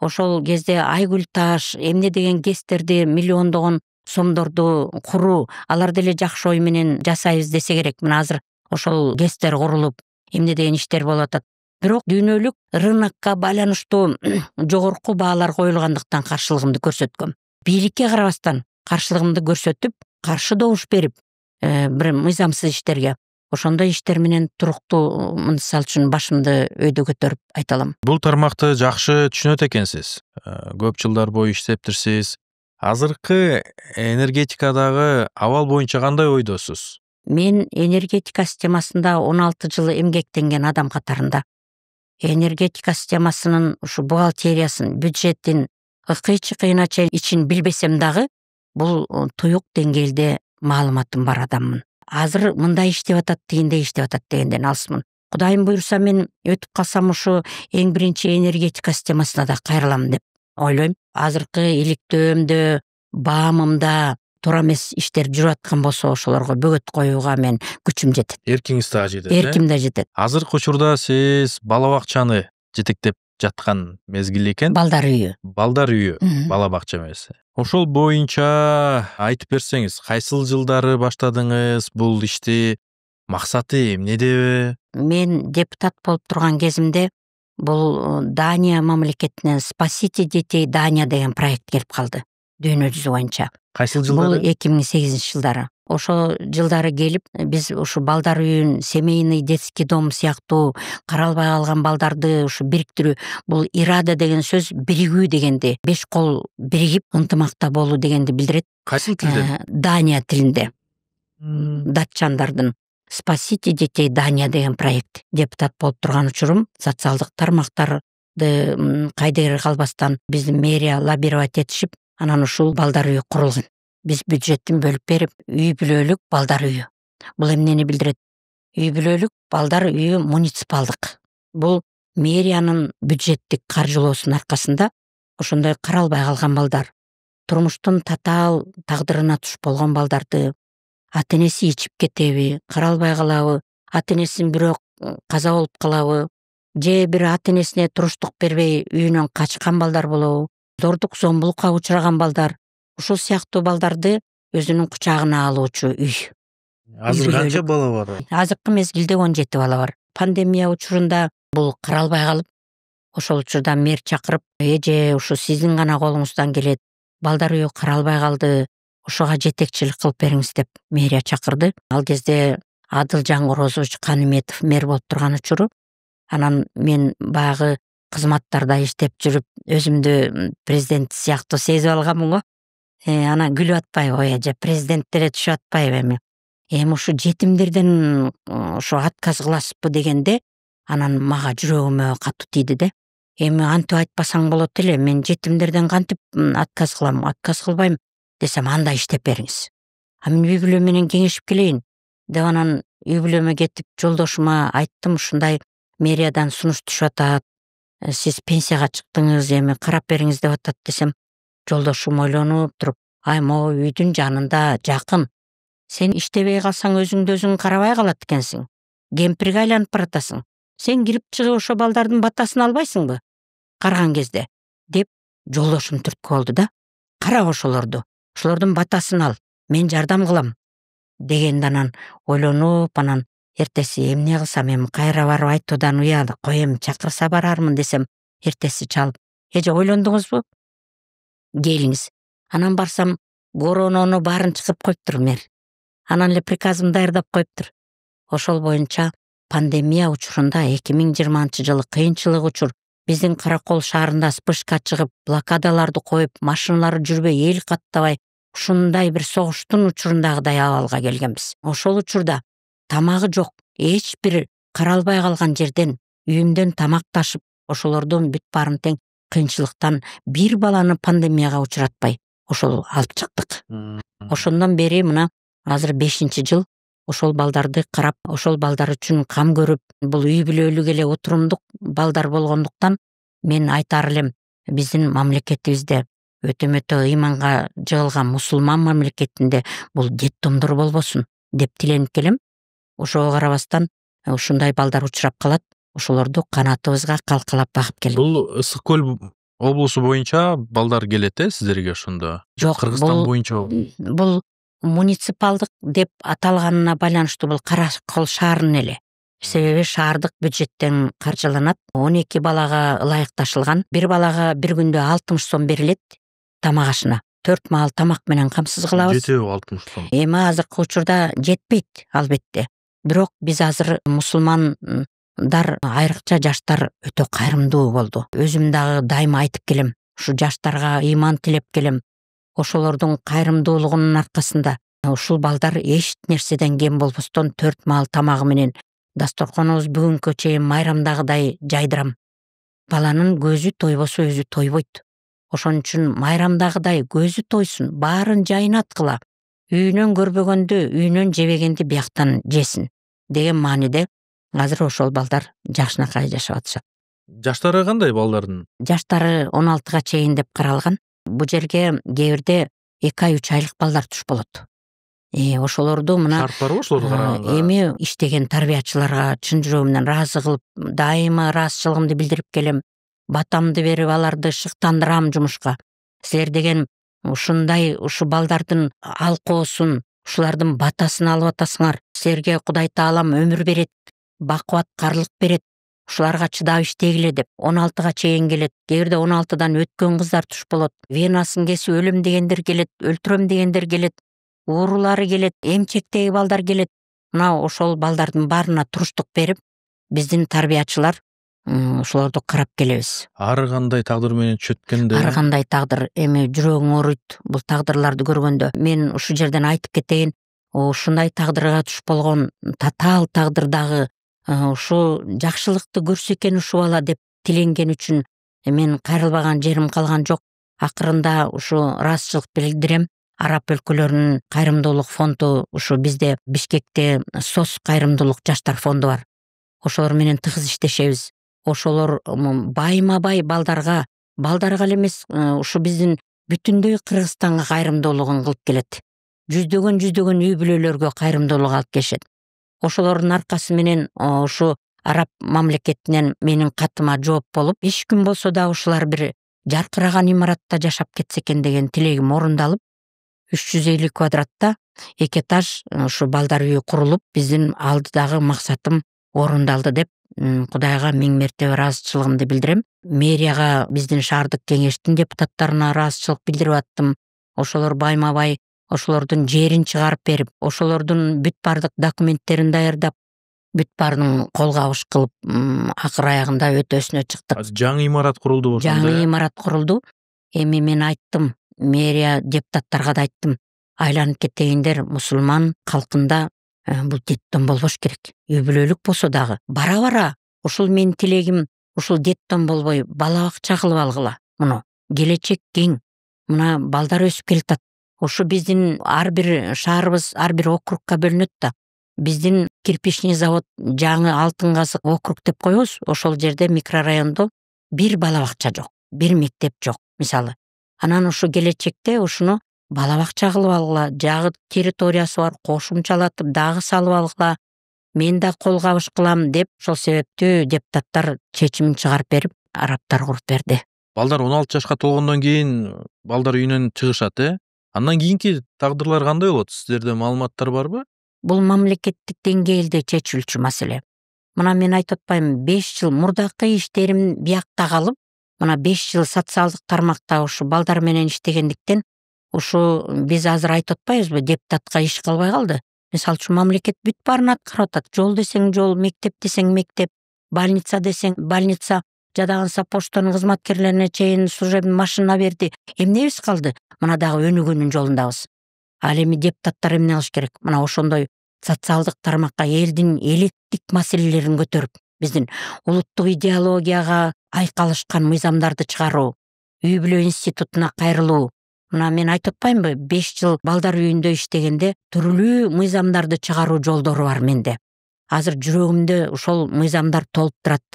Ошол кезде Айгүл Таш, эмне деген ГЭСтерди миллиондогон сомдорду куруу, алар деле жакшы ой менен жасайбыз десе керек. Мына азыр ошол ГЭСтер курулуп, эмне деген иштер болуп атат. Бирок дүйнөлүк рынокко байланыштуу жогорку баалар коюлгандыктан каршылыгымды көрсөткөм. Бийликке карабастан каршылыгымды көрсөтүп, каршы добуш берип, бир мыйзамсыз иштерге, ошондой иштер менен туруктуу, мисалы үчүн башымды өйдө көтөрүп айта алам. Бул тармакты жакшы түшүнөт экенсиз. Көп жылдар бою иштептирсиз. Азыркы энергетикадагы абал боюнча кандай ойдосуз? Мен энергетика системасында 16 жыл эмгектенген адам катарында энергетика системасынын ушу бухгалтериясын, бюджетин, ыкый-чыкыйына чейин ичин билбесем дагы, бул туюк деңгээлде маалыматым бар адаммын. Азыр мындай иштеп атат, тигиндей иштеп атат дегенден алысмын. Кудайым буйруса, мен өтүп калсам ушу эң биринчи энергетика системасына да кайрылам деп ойлойм. Азыркы иликтөөмдө, баамымда туура эмес иштер жүрүп аткан болсо, ошолорго бөгөт коюуга мен күчүм жетет. Эркиңиз да жетет. Эрким да жетет. Азыркы учурда сиз бала бакчаны жетектеп жаткан мезгил экен. Балдар үйү, бала бакча эмес. Ошол боюнча айтып берсеңиз, кайсыл жылдары баштадыңыз бул ишти, максаты эмнеде? Мен депутат болуп турган кезимде бул Дания мамлекетинен Спасите детей Дания деген проект келип калды дүйнө жүзү боюнча. Кайсыл Бул жылдары? 2008 жылдары. Ошол жылдары келип, биз ушу балдар үйүн, семейный детский дом сыяктуу каралбай калган балдарды ушу бириктирүү, бул ирада деген сөз биригүү дегенди, 5 кол биригип ынтымакта болуу дегенди билдирет. Кайсыл тилде? Дания тилинде. Датчандардын Спасите детей Дания деген проект. Депутат болуп турган учурум, социалдык тармактарды кайдыгер калбастан биздин мэрия лоббировать этишип, анан ушул балдар үйү курулган. Биз бюджеттин бөлүп берип, үй бүлөлүк балдар үйү. Бул эмнени билдирет? Үй бүлөлүк балдар үйү муниципалдык. Бул мэриянын бюджеттик каржылоосунун аркасында ошондой каралбай калган балдар, турмуштун татаал тагдырына туш болгон балдарды, ата-энеси ичип кетеби, каралбай калабы, ата-энесин бирок каза болуп калабы, же бир ата-энесине туруштук бербей үйүнөн качкан балдар болобу, зордук зомбулукка учураган балдар, ушул сыяктуу балдарды өзүнүн кучагына алуучу үй. Азыр канча бала бар? Азыркы мезгилде 17 бала бар. Пандемия учурунда бул каралбай калып, ошол учурда мэр чакырып, эже ушу сиздин гана колуңуздан келет, балдар үйү каралбай калды, ошого жетекчилик кылып бериңиз деп мэрия чакырды. Ал кезде Адылжан Корозович Каниметов мэр болуп турган учуру. Анан мен баягы кызматтарда иштеп жүрүп өзүмдү президент сыяктуу сезип алганмын го. Анан күлүп атпайбы, ой эже президент деле түшүп атпайбы эми ушу жетимдерден ушу отказ кыласызбы дегенде, анан мага жүрөгүмө катуу тийди да. Эми антип айтпасаң болот эле, мен жетимдерден кантип отказ кылам, отказ кылбайм десем, анда иштеп бериңиз. Мен үй бүлөм менен кеңешип келейин деп анан үй бүлөмө кетип жолдошума айттым, ушундай мэриядан сунуш түшүп атат, сиз пенсияга чыктыңыз, эми карап бериңиз деп атат десем, жолдошум ойлонуп туруп, ай могу үйдүн жанында, жакын. Сен иштебей калсаң өзүңдү өзүң карабай калат экенсиң. Кемпирге айланып баратасың. Сен кирип чыгып ошо балдардын батасын албайсыңбы? Карган кезде деп жолдошум түрткү болду да. Кара ошолорду. Ошолордун батасын ал. Мен жардам кылам дегенде анан ойлонуп, анан эртеси эмне кылсам, эми кайра барып айтуудан уялы, кой эми чакырса барармын десем, эртеси чалып, эже ойлондуңузбу? Келиңиз. Анан барсам, коронону баарын чыгып коюптур мэр. Анан эле приказын даярдап коюптур. Ошол боюнча пандемия учурунда 2020-жылы кыйынчылык учур, биздин Каракол шаарында вспышка чыгып, блокадаларды коюп, машиналар жүрбөй, эл каттабай, ушундай бир согуштун учурундагыдай абалга келгенбиз. Ошол учурда тамагы жок, эч бир каралбай калган жерден, үйүмдөн тамак ташып, ошолордун бүт баарын тең кыйынчылыктан бир баланы пандемияга учуратпай ошол алып чыктык. Ошондон бери мына азыр 5-жыл ошол балдарды карап, ошол балдар үчүн кам көрүп, бул үй бүлөлүк эле отурумдук балдар болгондуктан мен айтар элем, биздин мамлекетибизде өтө ыйманга жыгылган мусулман мамлекетинде бул детдомдор болбосун деп тиленип келем. Ошого карабастан ушундай балдар учурап калат, ошолорду канатыбызга калкалап багып келем. Бул Ысык көл облусу боюнча балдар келет сиздерге ошондо? Жок, Кыргызстан боюнча? Бул муниципалдык деп аталганына байланыштуу, бул Каракол шаарынын эле. Себеби шаардык бюджеттен каржыланат. 12 балага ылайыкташылган. Бир балага бир күндө 60 сом берилет тамак ашына. 4 маал тамак менен камсыз кылабыз. Жетеби 60 сом? Эми азыркы учурда жетпейт, албетте. Бирок биз азыр мусулмандар, айрыкча жаштар өтө кайрымдуу болду. Өзүм дагы дайыма айтып келем. Ушу жаштарга ыйман тилеп келем. Ошолордун кайрымдуулугунун аркасында ушул балдар эч нерседен кем болбостон 4 маал тамагы менен дасторконубуз бүгүнкү чейин майрамдагыдай жайдырам. Баланын көзү тойбосо өзү тойбойт. Ошон үчүн майрамдагыдай көзү тойсун, баарын жайына аткыла. Үйүнөн көрбөгөндү, үйүнөн жебегенди бияктан жесин деген мааниде азыр ошол балдар жакшынакай жашап атышат. Жаштары кандай балдардын? Жаштары 16га чейин деп каралган. Бу жерге кээ бирде 2 ай 3 айлык балдар түшүп болот. Ошолорду мына шарт барбы ошолорду караганга? Эми иштеген тарбиячыларга чын жүрөгүмдөн ыраазы кылып, дайыма ыраазычылыгымды билдирип келем. Батамды берип аларды шыктандырам жумушка. Силер деген ушундай ушу балдардын алкоосун, ушулардын батасын алып атасыңар. Силерге Кудай Таалам өмүр берет, бакубаткарлык берет. Ушуларга чыдап иштегиле деп 16га чейин келет. Кээ бирде 16дан өткөн кыздар түшүп болот. Венасын кесип өлөм дегендер келет, өлтүрөм дегендер келет. Уурулары келет, эмчектеги балдар келет. Мына ошол балдардын баарына туруштук берип, биздин тарбиячылар ошолорду карап келебиз. Ар кандай тагдыр менен чөткөндө? Ар кандай тагдыр, эми жүрөгүң ооруйт бул тагдырларды көргөндө. Мен ушу жерден айтып кетейин, ушундай тагдырга түшүп болгон татаал тагдырдагы ушу жакшылыкты көрсө экен ушу бала деп тиленген үчүн мен кайрылбаган жерим калган жок. Акырында ушу ыраазычылык билдирем. Араб өлкөлөрүнүн кайрымдуулук фонду ушу бизде Бишкекте СОС кайрымдуулук жаштар фонду бар. Ошолор менен тыгыз иштешебиз. Ошолор байма-бай балдарга эле эмес, ушу биздин бүтүндөй Кыргызстанга кайрымдуулугун кылып келет. Жүздөгөн үй бүлөлөргө кайрымдуулук алып келишет. Ошолордун аркасы менен ушу араб мамлекетинен менин катыма жооп болуп, 5 күн болсо да ушулар бир жаркыраган имаратта жашап кетсе экен деген тилегим орундалып, 350 квадратта 2 этаж ушу балдар үйү курулуп, биздин алдыдагы максатым орундалды деп Кудайга миң мертебе ыраазычылыгымды билдирем. Мэрияга, биздин шаардык кеңештин депутаттарына ыраазычылык билдирип аттым. Ошолор байма-бай ошолордун жерин чыгарып берип, ошолордун бүт бардык документтерин даярдап, бүт баарын кол кабыш кылып, акыр аягында өтөсүнө чыктык. Жаңы имарат курулду ошондо. Жаңы имарат курулду. Эми мен айттым, мэрия депутаттарга да айттым, айланып кетпеңиздер, мусулман калкында бул деттон болбош керек. Үй бүлөлүк болсо дагы бара ушул менин тилегим, ушул деттон болбой бала бакча кылып алгыла. Муну келечек кең. Мына балдар өсүп келатат. Ушу биздин ар бир шаарыбыз ар бир округка бөлүнөт да. Биздин кирпичный завод жаңы Алтын Казык округ деп коебуз. Ошол жерде микрорайондо бир бала бакча жок, бир мектеп жок, мисалы. Анан ушу келечекте ушуну бала бакча кылып алгыла, жагы территориясы бар, кошумчалатып дагы салып алгыла. Мен да кол кабыш кылам деп, ошол себептүү депутаттар чечимин чыгарып берип, араптар куруп берди. Балдар 16 жашка толгондон кийин балдар үйүнөн чыгышат, Андан кийинки тагдырлар кандай болот? Сиздерде маалыматтар барбы? Бул мамлекеттик деңгээлде чечилчү маселе. Мына мен айтып атпаймынбы, 5 жыл мурдакы иштерим биякта калып, мына 5 жыл социалдык тармакта ушу балдар менен иштегендиктен, ушу биз азыр айтып атпайбызбы, депутатка иш калбай калды. Мисалы үчүн мамлекет бүт баарын аткарып атат. Жол десең жол, мектеп десең мектеп, больница десең больница, жадаган почтанын кызматкерлерине чейин служебный машина берди. Эмнебиз калды? Мына дагы өнүгүүнүн жолундабыз. Ал эми депутаттар эмне кылыш керек? Мына ошондой социалдык тармакка элдин электик маселелерин көтөрүп, биздин улуттук идеологияга айкалышкан мыйзамдарды чыгаруу, үй бүлө институтуна кайрылуу. Мына мен айтып атпаймынбы, 5 жыл балдар үйүндө иштегенде түрлүү мыйзамдарды чыгаруу жолдору бар менде. Азыр жүрөгүмдө ошол мыйзамдар толуп турат.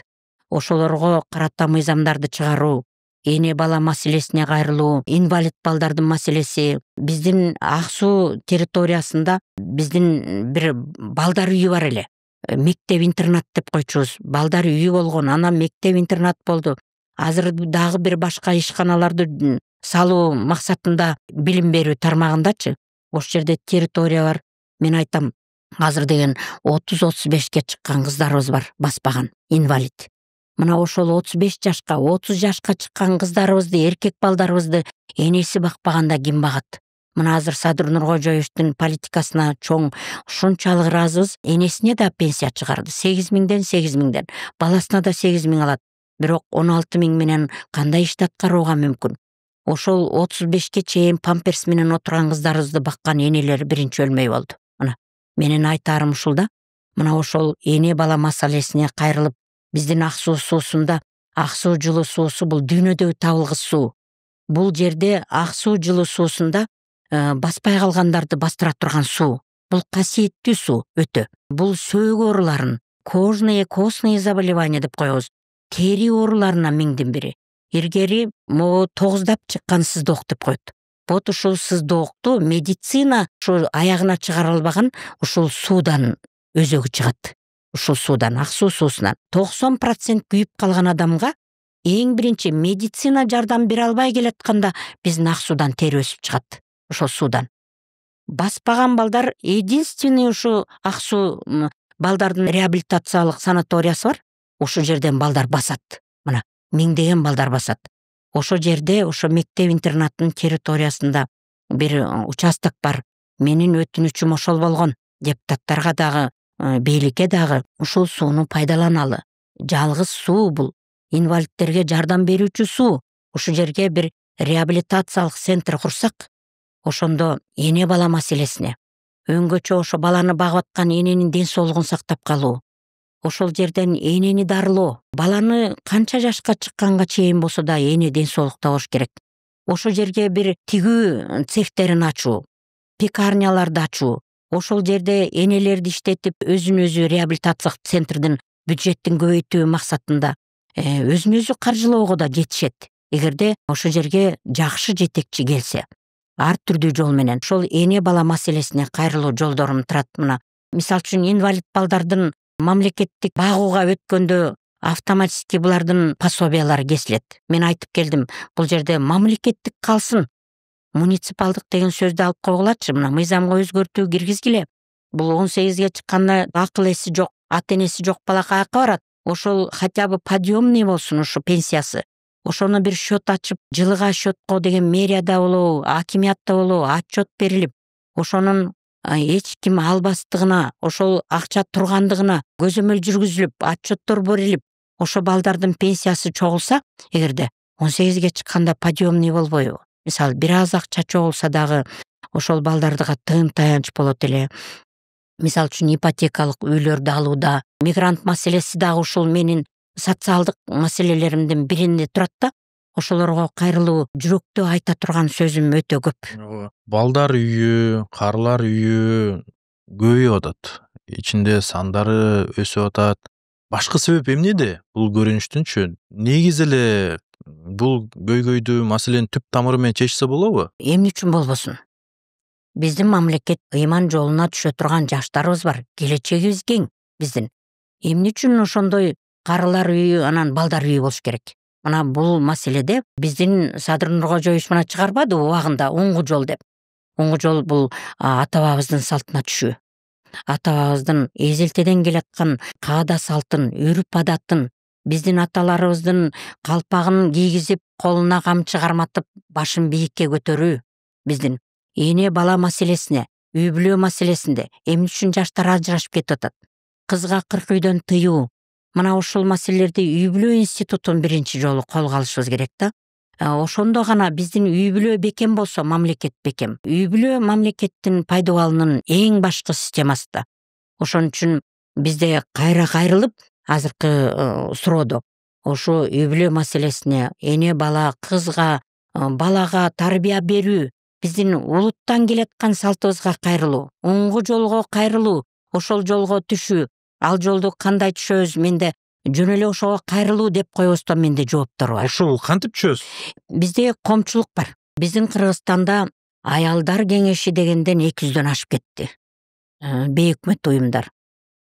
Ошолорго карата мыйзамдарды чыгаруу, эне бала маселесине кайрылуу, инвалид балдардын маселеси. Биздин Ак Суу территориясында биздин бир балдар үйү бар эле. Мектеп интернат деп койчубуз. Балдар үйү болгон, анан мектеп интернат болду. Азыр дагы бир башка ишканаларды салуу максатында билим берүү тармагындачы. Ошол жерде территория бар. Мен айтам, азыр деген 30-35ке чыккан кыздарыбыз бар, баспаган, инвалид. Мына ошол 35 жашка, 30 жашка чыккан кыздарыбызды, эркек балдарыбызды энеси бакпаганда ким багат? Мына азыр Садыр Нуркожоевдун политикасына чоң ушунчалык ыраазыбыз. Энесине да пенсия чыгарды. 8.000ден 8.000ден. Баласына да 8.000 алат. Бирок 16.000 менен кандай ишти аткарууга мүмкүн? Ошол 35ке чейин памперс менен отурган кыздарыбызды баккан энелер биринчи өлмөй болду. Мына менин айтарым ушул да. Мына ошол эне бала маселесине кайрылып, биздин Ак Суу суусунда, Ак Суу жылуу суусу бул дүйнөдөгү табылгыс суу. Бул жерде Ак Суу жылуу суусунда баспай калгандарды бастыра турган суу. Бул касиеттүү суу өтө. Бул сөөгү ооруларын, костные заболевания деп коебуз. Тери ооруларына миңдин бири. Иргери могу тогуздап чыккан сыздоок деп коет. Вот ушул сыздоокту медицина ушул аягына чыгара албаган ушул суудан өзөгү чыгат. Ушул суудан, Ак Суу суусунан 90% күйүп калган адамга эң биринчи медицина жардам бере албай келатканда биздин Ак Суудан тери өсүп чыгат. Ошол суудан. Баспаган балдар единственный ушу Ак Суу балдардын реабилитациялык санаториясы бар. Ошол жерден балдар басат. Мына миңдеген балдар басат. Ошол жерде, ошо мектеп интернаттын территориясында бир участок бар. Менин өтүнүчүм ошол болгон. Депутаттарга дагы, бийликке дагы ушул сууну пайдаланалы. Жалгыз суу бул. Инвалидтерге жардам берүүчү суу. Ушул жерге бир реабилитациялык центр курсак, ошондо эне бала маселесине, өңгөчө ошо баланы багып аткан эненин ден соолугун сактап калуу, ошол жерден энени дарылоо, баланы канча жашка чыкканга чейин болсо да эне ден соолукта болуш керек. Ошол жерге бир тигүү цехтерин ачуу, пекарняларды ачуу, ошол жерде энелерди иштетип, өзүн өзү реабилитациялык центрдин бюджеттин көбөйтүү максатында өзүн өзү каржылоого да жетишет. Эгерде ошол жерге жакшы жетекчи келсе, ар түрдүү жол менен ошол эне бала маселесине кайрылуу жолдорун турат. Мына мисалы үчүн инвалид балдардын мамлекеттик багууга өткөндө автоматически булардын пособиялары кесилет. Мен айтып келдим, бул жерде мамлекеттик калсын. Муниципалдык деген сөздү алып койгулачы, мына мыйзамга өзгөртүү киргизгиле. Бул 18ге чыкканда акыл эси жок, ата энеси жок бала каяка барат? Ошол хотя бы подъемный болсун ушу пенсиясы. Ошону бир счет ачып, жылыга счетко деген мэрияда болобу, акимиятта болобу, отчет берилип, ошонун эч ким албастыгына, ошол акча тургандыгына көзөмөл жүргүзүлүп, отчеттор берилип, ошо балдардын пенсиясы чогулса, эгерде 18-ге чыкканда подъемный болбойбу. Мисалы, бир аз акча чогулса дагы ошол балдардыга тыйын таянч болот эле. Мисалы үчүн ипотекалык үйлөрдү алууда мигрант маселеси дагы ушул менин социалдык маселелеримдин биринде турат да. Ошолорго кайрылуу, жүрөктүү айта турган сөзүм өтө көп. Балдар үйү, карылар үйү көбөйүп атат. Ичинде сандары өсүп атат. Башкы себеп эмнеде бул көрүнүштүнчү? Негизи эле бул көйгөйдү маселени түп тамыры менен чечсе болобу? Эмне үчүн болбосун? Биздин мамлекет ыйман жолуна түшө турган жаштарыбыз бар. Келечегибиз кең биздин. Эмне үчүн ошондой карылар үйү, анан балдар үйү болуш керек? Мына бул маселеде биздин Садыр Нуркожоевич мына чыгарбады убагында оңгу жол деп. Оңгу жол бул ата бабабыздын салтына түшүү. Ата бабабыздын эзелтеден келаткан каада салтын, үрүп адатын, биздин аталарыбыздын калпагын кийгизип, колуна камчы карматып, башын бийикке көтөрүү. Биздин эне бала маселесине, үй бүлө маселесинде эмне үчүн жаштар ажырашып кетип атат? Кызга 40 үйдөн тыюу. Мына ушул маселелерди үй бүлө институтун биринчи жолу колго алышыбыз керек да. Ошондо гана биздин үй бүлө бекем болсо, мамлекет бекем. Үй бүлө мамлекеттин пайдабалынын эң башкы системасы да. Ошон үчүн бизде кайра кайрылып, азыркы суроодо ошо үй бүлө маселесине, эне бала, кызга, балага тарбия берүү, биздин улуттан келаткан салтыбызга кайрылуу, оңгу жолго кайрылуу, ошол жолго түшүү. Ал жолду кандай түшөбүз? Менде жөн эле ошого кайрылуу деп койбостон менде жооптор бар. Ошол кантип түшөбүз? Бизде коомчулук бар. Биздин Кыргызстанда аялдар кеңеши дегенден 200дөн ашып кетти. Бейөкмөт уюмдар.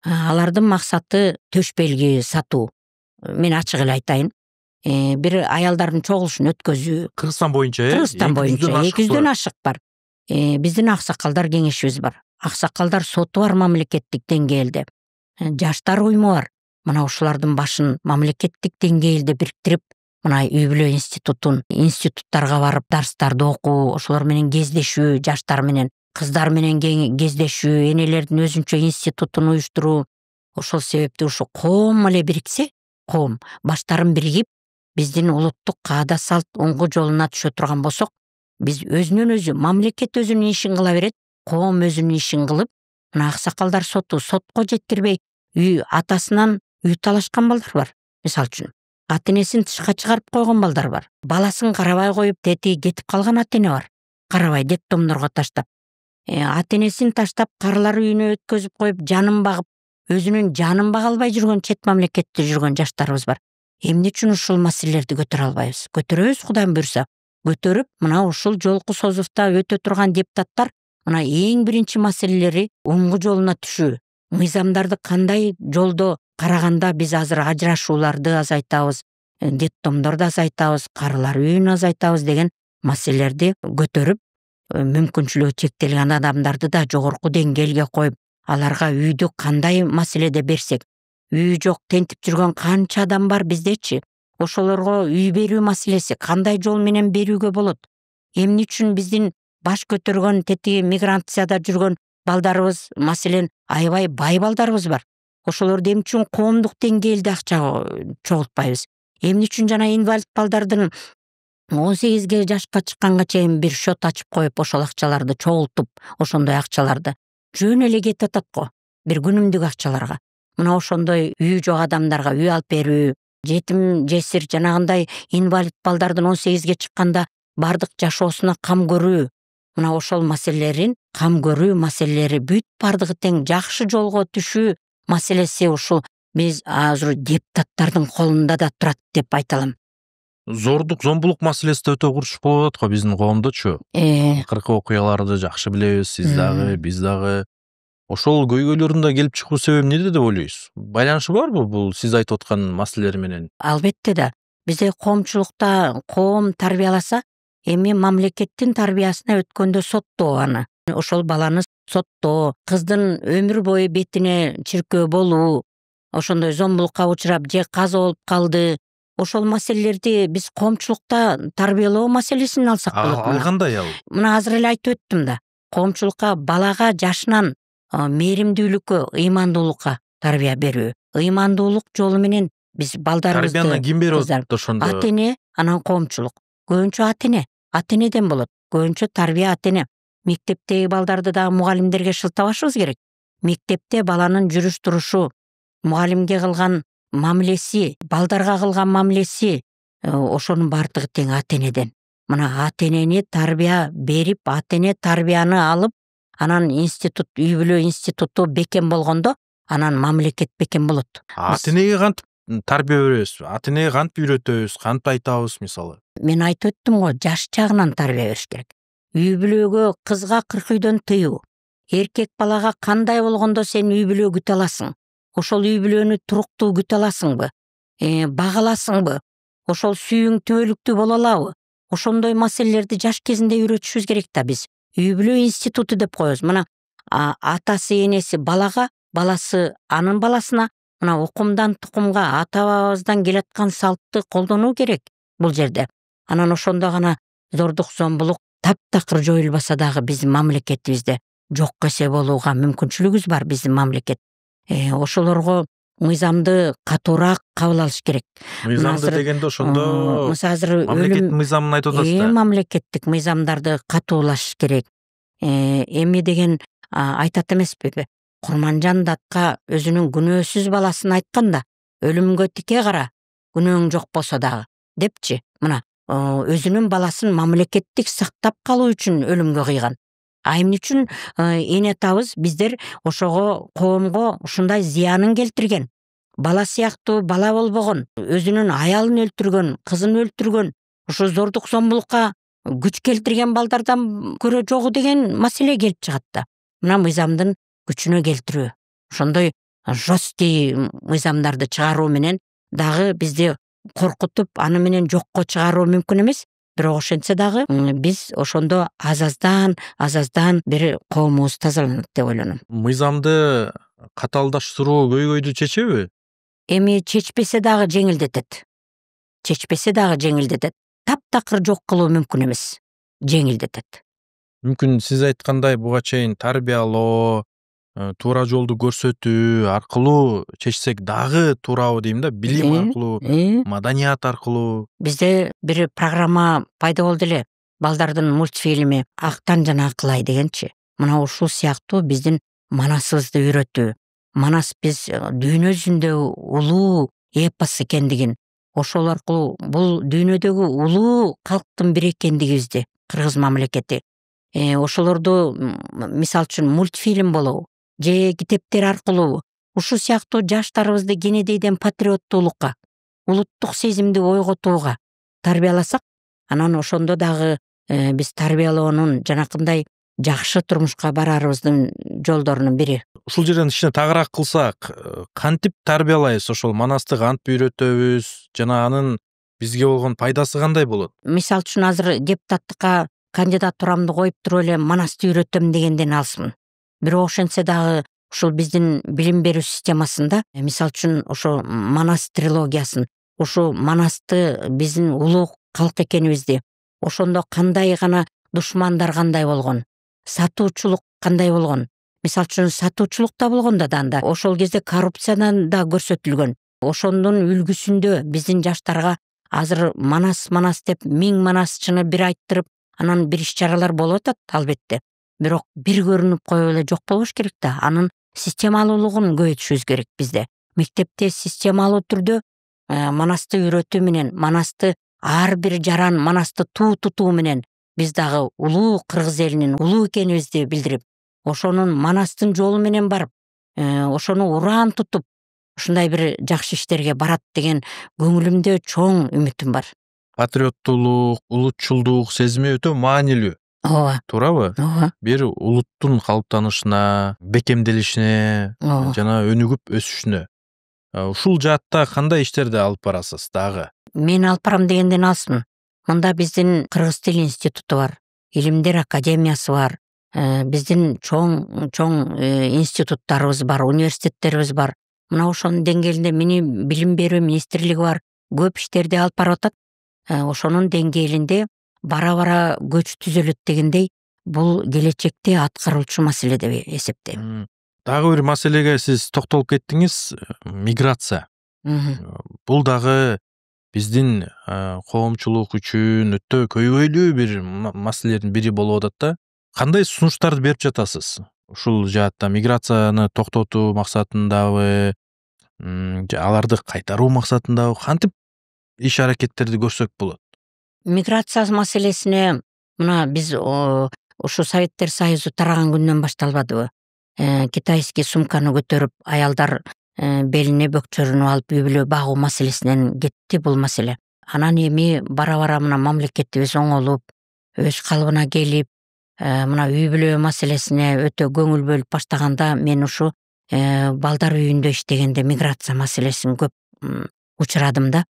Алардын максаты төш белги сатуу. Мен ачык эле айтайын. Бир аялдардын чогулушун өткөзүү. Кыргызстан боюнча, Кыргызстан боюнча 200дөн ашык бар. Биздин аксакалдар кеңешибиз бар. Аксакалдар соту бар мамлекеттик деңгээлде. Жаштар уюму бар. Мына ушулардын башын мамлекеттик деңгээлде бириктирип, мына үй бүлө институттарга барып дарстарды окуу, ошолор менен кездешүү, жаштар менен, кыздар менен кездешүү, энелердин өзүнчө институтун уюштуруу. Ошол себептен ушу коом эле бириксе, коом баштарын биригип, биздин улуттук каада салт оңгу жолуна түшө турган болсок, биз өзүнөн өзү, мамлекет өзүнүн ишин кыла берет, коом өзүнүн ишин кылып, мына аксакалдар сотко жеткирбей, үй атасынан үй талашкан балдар бар. Мисалы үчүн, ата-энесин тышка чыгарып койгон балдар бар. Баласын карабай коюп, тети кетип калган ата-эне бар. Карабай детдомдорго таштап. Ата-энесин таштап, карылар үйүнө өткөзүп коюп, жанын багып, өзүнүн жанын бага албай жүргөн, чет мамлекетте жүргөн жаштарыбыз бар. Эмне үчүн ушул маселелерди көтөрө албайбыз? Көтөрөбүз, Кудайым буйрса. Көтөрүп, мына ушул жолку созувта өтө турган депутаттар мына эң биринчи маселелери оңгу жолуна түшүү. Мыйзамдарды кандай жолдо караганда биз азыр ажырашууларды азайтабыз, детдомдорду азайтабыз, карылар үйүн азайтабыз деген маселелерди көтөрүп, мүмкүнчүлүгү чектелген адамдарды да жогорку деңгээлге коюп, аларга үйдү кандай маселеде берсек, үйү жок тентип жүргөн канча адам бар биздечи? Ошолорго үй берүү маселеси кандай жол менен берүүгө болот? Эмне үчүн биздин баш көтөргөн тети миграцияда жүргөн балдарыбыз, маселен, аябай бай балдарыбыз бар. Ошолорду эмне үчүн коомдук деңгээлде акча чогултпайбыз? Эмне үчүн жана инвалид балдардын 18 жашка чыкканга чейин бир счет ачып коюп, ошол акчаларды чогултуп, ошондой акчаларды жөн эле кетип атат го, бир күнүмдүк акчаларга. Мына ошондой үйү жок адамдарга үй алып берүү, жетим жесир жанагындай инвалид балдардын 18ге чыкканда бардык жашоосуна кам көрүү. Мына ошол маселелерин кам көрүү маселелери бүт бардыгы тең жакшы жолго түшүү маселеси ушул биз азыр депутаттардын колунда да турат деп айта алам. Зордук, зомбулук маселеси да өтө курч болуп атат го биздин коомдочу. Акыркы окуяларды жакшы билебиз, сиз дагы, биз дагы. Ошол көйгөйлөрдүн да келип чыгуу себеби эмнеде деп ойлойсуз? Байланышы барбы бул сиз айтып аткан маселелер менен? Албетте да. Бизде коомчулукта коом тарбияласа, эми мамлекеттин тарбиясына өткөндө соттоо аны. Ошол баланы соттоо, кыздын өмүр бою бетине чиркөө болуу, ошондой зомбулукка учурап же каза болуп калды. Ошол маселелерди биз коомчулукта тарбиялоо маселесин алсак болот. Ал кандай ал? Мына азыр эле айтып өттүм да. коомчулукка балага жашынан мээримдүүлүккө, ыймандуулукка тарбия берүү. Ыймандуулук жолу менен биз балдарыбызды тарбияны ким берип атат ошондо? Ата эне, анан коомчулук. Көбүнчө ата энеден болот. Көбүнчө тарбия ата эне. Мектептеги балдарды дагы мугалимдерге шылтабашыбыз керек. Мектепте баланын жүрүш турушу, мугалимге кылган мамилеси, балдарга кылган мамилеси, ошонун баардыгы тең ата энеден. Мына ата энени тарбия берип, ата эне тарбияны алып, анан институт, үй бүлө институту бекем болгондо, анан мамлекет бекем болот. Ата энеге кантип тарбия беребиз? Ата энеге кантип үйрөтөбүз? Кантип айтабыз мисалы? Мен айтып өттүм го, жаш чагынан тарбия бериш керек. Үй бүлөгө, кызга 40 үйдөн тыюу. Эркек балага кандай болгондо сен үй бүлө күтө аласың? Ошол үй бүлөнү туруктуу күтө аласыңбы? Бага аласыңбы? Ошол сүйүң түбөлүктүү боло алабы? Ошондой маселелерди жаш кезинде үйрөтүшүбүз керек да биз. Үй бүлө институту деп коебуз. Мына атасы, энеси балага, баласы анын баласына, мына укумдан тукумга ата бабабыздан келаткан салтты колдонуу керек бул жерде. Анан ошондо гана зордук, зомбулук таптакыр жоюлбаса дагы биздин мамлекетибизде жокко эсе болууга мүмкүнчүлүгүбүз бар биздин мамлекет. Ошолорго мыйзамды катуураак кабыл алыш керек. Мыйзамды дегенде ошондо азыр мамлекеттин мыйзамын айтып атасыз да. Мамлекеттик мыйзамдарды катуулаш керек. Эми деген айтат эмеспи? Курманжан датка өзүнүн күнөөсүз баласын айтканда, өлүмгө тике кара, күнөөң жок болсо дагы, депчи. Мына өзүнүн баласын мамлекеттик сактап калуу үчүн өлүмгө кыйган. Эмне үчүн эне атабыз биздер ошого, коомго ушундай зыянын келтирген. Бала сыяктуу бала болбогон, өзүнүн аялын өлтүргөн, кызын өлтүргөн, ушу зордук, зомбулукка күч келтирген балдардан көрө жогу деген маселе келип чыгат да. Мына мыйзамдын күчүнө келтирүү. Ошондой жесткий мыйзамдарды чыгаруу менен дагы бизди коркутуп, аны менен жокко чыгаруу мүмкүн эмес. Бирок ошентсе дагы биз ошондо азаздан бир коомубуз тазаланат деп ойлоном. Мыйзамды катаалдаштыруу көйгөйдү чечеби? Эми чечпесе дагы жеңилдетет. Таптакыр жок кылуу мүмкүн эмес. Жеңилдетет. Мүмкүн сиз айткандай буга чейин тарбиялоо, туура жолду көрсөтүү аркылуу чечсек дагы туурабы дейм да, билим аркылуу, маданият аркылуу. Бизде бир программа пайда болду эле, балдардын мультфильми Актан жана Акылай дегенчи. Мына ушул сыяктуу биздин манасыбызды үйрөтүү. Манас биз дүйнө жүзүндө улуу эпос экендигин, ошол аркылуу бул дүйнөдөгү улуу калктын бири экендигибизди, кыргыз мамлекети. Ошолорду мисал үчүн мультфильм болобу же китептер аркылуу ушул сыяктуу жаштарыбызды кенедейден патриоттуулукка, улуттук сезимди ойготууга тарбияласак, анан ошондо дагы биз тарбиялоонун жанакындай жакшы турмушка барарыбыздын жолдорунун бири. Ушул жерден ичине тагыраак кылсак, кантип тарбиялайбыз, ошол манасты кантип үйрөтөбүз жана анын бизге болгон пайдасы кандай болот? Мисал үчүн азыр депутаттыкка кандидатурамды коюп туруп эле манасты үйрөтөм дегенден алысмын. Бирок ошентсе дагы ушул биздин билим берүү системасында, мисал үчүн ошо манас трилогиясын, ушул манасты биздин улуу калк экенибизди, ошондо кандай гана душмандар кандай болгон, сатуучулук кандай болгон. Мисал үчүн сатуучулук да болгондо да анда ошол кезде коррупциядан да көрсөтүлгөн. Ошондун үлгүсүндө биздин жаштарга азыр манас деп 1000 манасчыны бир айттырып, анан бир иш-чаралар болуп атат албетте. Бирок бир көрүнүп коюп эле жок болбош керек да. Анын системалуулугун көбөйтүшүбүз керек бизде. Мектепте системалуу түрдө манасты үйрөтүү менен, манасты ар бир жаран манасты тутуу менен биз дагы улуу кыргыз элинин улуу экенибизди билдирип, ошонун манастын жолу менен барып, ошону ураан тутуп, ушундай бир жакшы иштерге барат деген көңүлүмдө чоң үмүтүм бар. Патриоттуулук, улутчулдук сезими өтө маанилүү. Ооба. Туурабы? Ооба. Бир улуттун калыптанышына, бекемделишине жана өнүгүп өсүшүнө. Ушул жаатта кандай иштерди алып барасыз дагы? Мен алып барам дегенден алысмын. Мында биздин Кыргыз тил институту бар, Илимдер академиясы бар, биздин чоң институттарыбыз бар, университеттерибиз бар. Мына ошонун деңгээлинде мени билим берүү министрлиги бар, көп иштерди алып барып атат. Ошонун деңгээлинде бара-бара көч түзөлөт дегендей, бул келечекте аткарылчу маселе деп эсептейм. Дагы бир маселеге сиз токтолуп кеттиңиз, миграция. Бул дагы биздин коомчулук үчүн өтө көйгөйлүү бир маселелердин бири болуп атат да. Кандай сунуштарды берип жатасыз? Ушул жаатта миграцияны токтотуу максатындабы, аларды кайтаруу максатындабы кантип иш аракеттерди көрсөк болот? Миграция маселесине мына биз ушу Советтер Союзу тараган күндөн башталбадыбы? Китайский сумканы көтөрүп аялдар белине бөкчөрүнүп алып үй бүлө багуу маселесинен кетти бул маселе. Анан эми бара бара мына мамлекетибиз оңолуп, өз калыбына келип, мына үй бүлө маселесине өтө көңүл бөлүп баштаганда мен ушу балдар үйүндө иштегенде миграция маселесин көп учурадым да.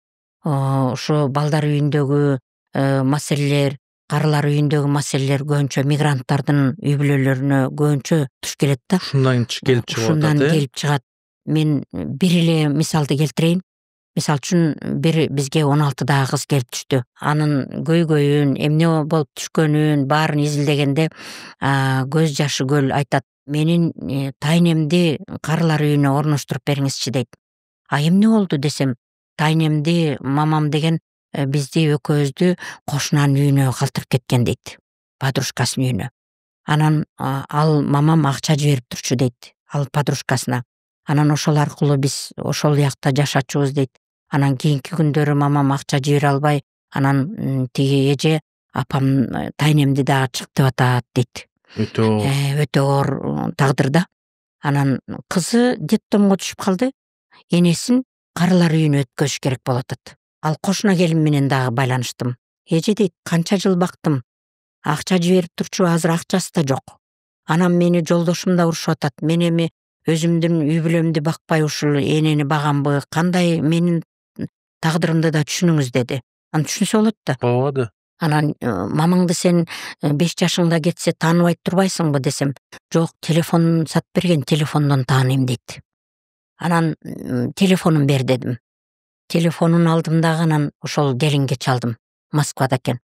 Ушу балдар үйүндөгү маселелер, карылар үйүндөгү маселелер көбүнчө мигранттардын үй бүлөлөрүнө көбүнчө туш келет да. Ушундан келип чыгып атат. Ушундан келип чыгат. Мен бир эле мисалды келтирейин. Мисал үчүн бизге 16 кыз келип түштү. Анын көйгөйүн, эмне болуп түшкөнүн баарын изилдегенде көз жашы көл айтат: "Менин тайнемди карылар үйүнө орноштуруп бериңизчи" дейт. Эмне болду десем, тайнемди мамам деген бизди экөөбүздү кошунанын үйүнө калтырып кеткен дейт. Подружкасынын үйүнө. Анан ал мамам акча жиберип турчу дейт, ал подружкасына. Анан ошол аркылуу биз ошол жакта жашачубуз дейт. Анан кийинки күндөрү мамам акча жибере албай, анан тиги эже апам тайнемди дагы чыктып атат дейт. Өтө оор тагдыр да. Анан кызы детдомго түшүп калды. Энесин карылар үйүнө өткөзүш керек болуп атат. Ал кошуна келин менен дагы байланыштым. Эже дейт, канча жыл бактым. Акча жиберип турчу, азыр акчасы да жок. Анан мени жолдошум да урушуп атат. Мен эми өзүмдүн үй бүлөмдү бакпай ушул энени багамбы, кандай менин тагдырымды да түшүнүңүз деди. Анан түшүнсө болот да. Болду. Анан мамаңды сен 5 жашыңда кетсе тааныбай турбайсыңбы десем, жок, телефонун сатып берген, телефондон тааныйм дейт. Анан телефонун бер дедим. Телефонун алдым дагы, анан ошол келинге чалдым. Москвада экен.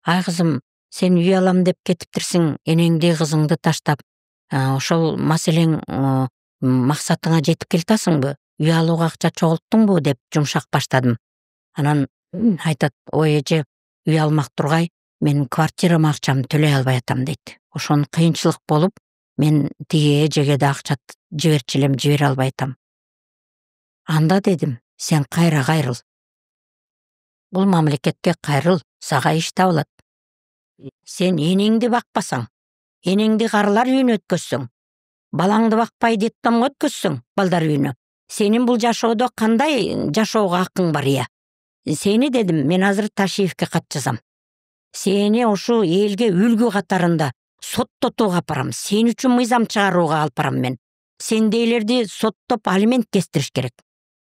Ай кызым, сен үй алам деп кетиптирсиң, энеңди, кызыңды таштап, ошол маселең максатыңа жетип келатасыңбы? Үй алууга акча чогулттуңбу деп жумшак баштадым. Анан айтат: "Ой эже, үй алмак тургай, мен квартирама акчамды төлөй албай атам" дейт. Ошон кыйынчылык болуп, мен тиги эжеге да акча жиберчү элем, жибере албай атам. Анда дедим, сен кайрыл. Бул мамлекетке кайрыл, сага иш табылат. Сен энеңди бакпасаң, энеңди карылар үйүнө өткөзсөң, балаңды бакпай детдомго өткөзсөң, балдар үйүнө, сенин бул жашоодо кандай жашоого акың бар? Сени, дедим, мен азыр Ташиевке кат жазам. Сени ушу элге үлгү катарында соттотууга алып барам. Сен үчүн мыйзам чыгарууга алып барам мен. Сендейлерди соттоп алимент кестириш керек.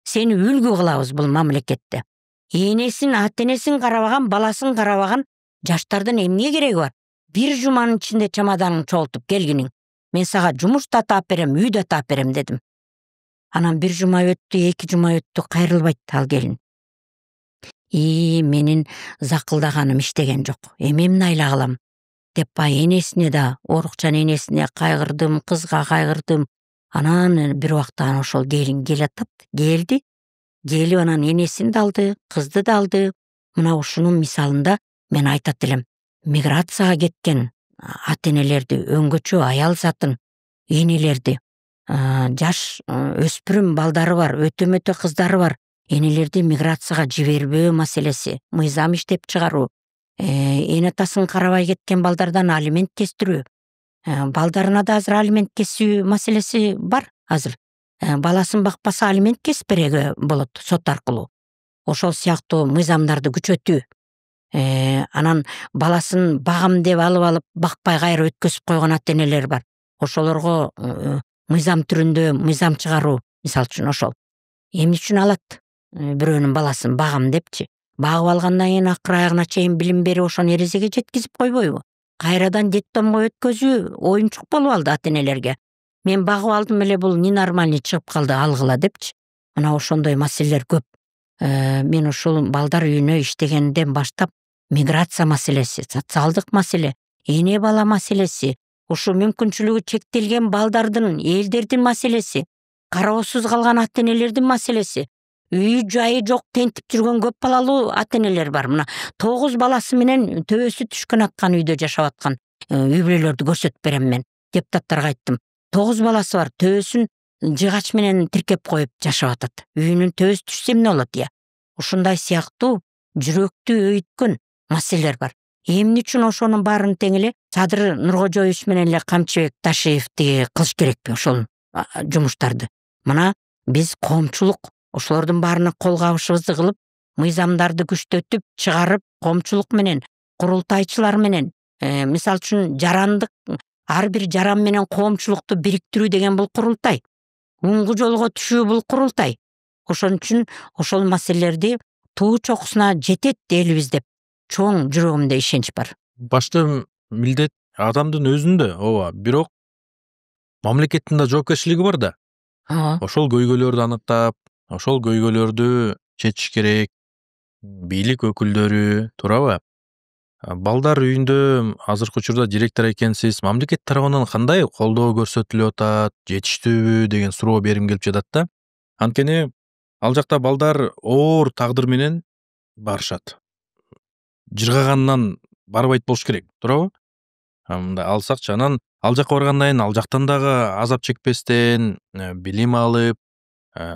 Сени үлгү кылабыз бул мамлекетте. Энесин, ата-энесин карабаган, баласын карабаган жаштардын эмне кереги бар? Бир жуманын ичинде чамаданың чогултуп келгиниң. Мен сага жумуш да таап берем, үй да таап берем дедим. Анан бир жума өттү, 2 жума өттү, кайрылбайт ал келин. Менин закылдаганым иштеген жок. Эмне айла кылам деп энесине да, орукчан энесине кайгырдым, кызга кайгырдым. Анан бир убакта ошол келин келатат, келди. Келип анан энесин да алды, кызды да алды. Мына ушунун мисалында мен айтат элем, миграцияга кеткен ата-энелерди, өңгөчө аял затын, энелерди, жаш өспүрүм балдары бар, өтө-мөтө кыздары бар, энелерди миграцияга жибербөө маселеси, мыйзам иштеп чыгаруу, эне атасын карабай кеткен балдардан алимент кестирүү, балдарына да азыр алимент кесүү маселеси бар азыр. Баласын бакпаса алимент кесип береге болот сот аркылуу. Ошол сыяктуу мыйзамдарды күчөтүү. Анан баласын багам деп алып бакпай кайра өткөзүп койгон ата-энелер бар. Ошолорго мыйзам түрүндө мыйзам чыгаруу, мисалы үчүн ошол. Эмне үчүн алат бирөөнүн баласын багам депчи? Багып алгандан кийин акыр аягына чейин билим берип ошону эрезеге жеткизип койбойбу? Кайрадан детдомго өткөзүү оюнчук болуп алды ата-энелерге. Мен багып алдым эле, бул ненормальный чыгып калды, алгыла депчи. Мына ошондой маселелер көп. Мен ушул балдар үйүнө иштегенден баштап миграция маселеси, социалдык маселе, эне бала маселеси, ушу мүмкүнчүлүгү чектелген балдардын, элдердин маселеси, кароосуз калган ата энелердин маселеси, үй жайы жок тентип жүргөн көп балалуу ата энелер бар. Мына 9 баласы менен төбөсү түшкөн аткан үйдө жашап аткан үй бүлөлөрдү көрсөтүп берем мен. Депутаттарга айттым. 9 баласы бар, төбөсүн жыгач менен тиркеп коюп жашап атат. Үйүнүн төбөсү түшсө эмне болот, я? Ушундай сыяктуу жүрөктү өйүткөн маселелер бар. Эмне үчүн ошонун баарын тең эле Садыр Нуркожоевич менен эле Камчыбек Ташиевди кылыш керекпи ошол жумуштарды? Мына биз коомчулук ошолордун баарына кол кабышыбызды кылып, мыйзамдарды күчтөтүп чыгарып, коомчулук менен, курултайчылар менен, мисалы үчүн жарандык ар бир жаран менен коомчулукту бириктирүү деген бул курултай. Уңгу жолго түшүү бул курултай. Ошон үчүн ошол маселелерди туу чокусуна жетет элибиз деп чоң жүрөгүмдө ишенич бар. Башты милдет адамдын өзүндө, ооба, бирок мамлекеттин да жоопкерчилиги бар да. Ошол көйгөйлөрдү аныктап, ошол көйгөйлөрдү чечиш керек. Бийлик өкүлдөрү, туурабы? Балдар үйүндө азыркы учурда директор экенсиз, мамлекет тарабынан кандай колдоо көрсөтүлүп атат, жетиштүүбү деген суроо берим келип жатат да. Анткени ал жакта балдар оор тагдыр менен барышат. Жыргагандан барбайт болуш керек, туурабы? Мындай алсакчы, анан ал жакка баргандан кийин ал жактан дагы азап чекпестен билим алып,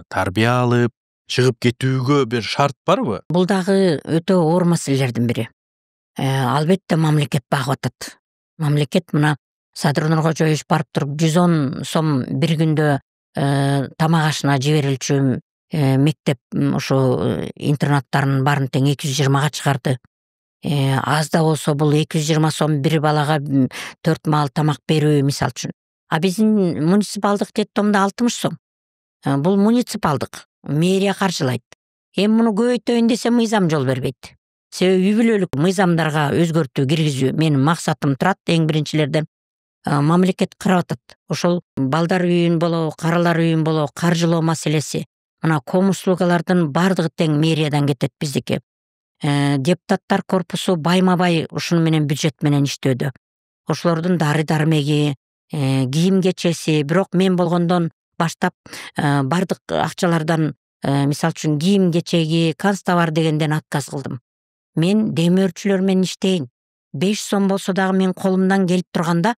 тарбия алып, чыгып кетүүгө бир шарт барбы? Бул дагы өтө оор маселелердин бири. Албетте мамлекет багып атат. Мамлекет мына Садыр Нуркожоевич барып туруп 110 сом бир күндө тамак ашына жиберилчү мектеп ушу интернаттарынын баарын тең 220-га чыгарды. Аз да болсо бул 220 сом бир балага 4 маал тамак берүү мисалы үчүн. А биздин муниципалдык детдомдо 60 сом. Бул муниципалдык, мэрия каржылайт. Эми муну көбөйтөйүн десе мыйзам жол бербейт. Себеби үй бүлөлүк мыйзамдарга өзгөртүү киргизүү менин максатым турат. Эң биринчилерден мамлекет карап атат. Ошол балдар үйүн болобу, каралар үйүн болобу каржылоо маселеси. Мына ком услугалардын бардыгы тең мэриядан кетет биздики. Депутаттар корпусу байма-бай ушуну менен бюджет менен иштөөдө. Ошолордун дары-дармеги, кийим кечеси, бирок мен болгондон баштап бардык акчалардан мисалы үчүн кийим кечеги, канцтовар дегенден отказ кылдым. Мен демөөрчүлөр менен иштейин. 5 сом болсо дагы мен колумдан келип турганда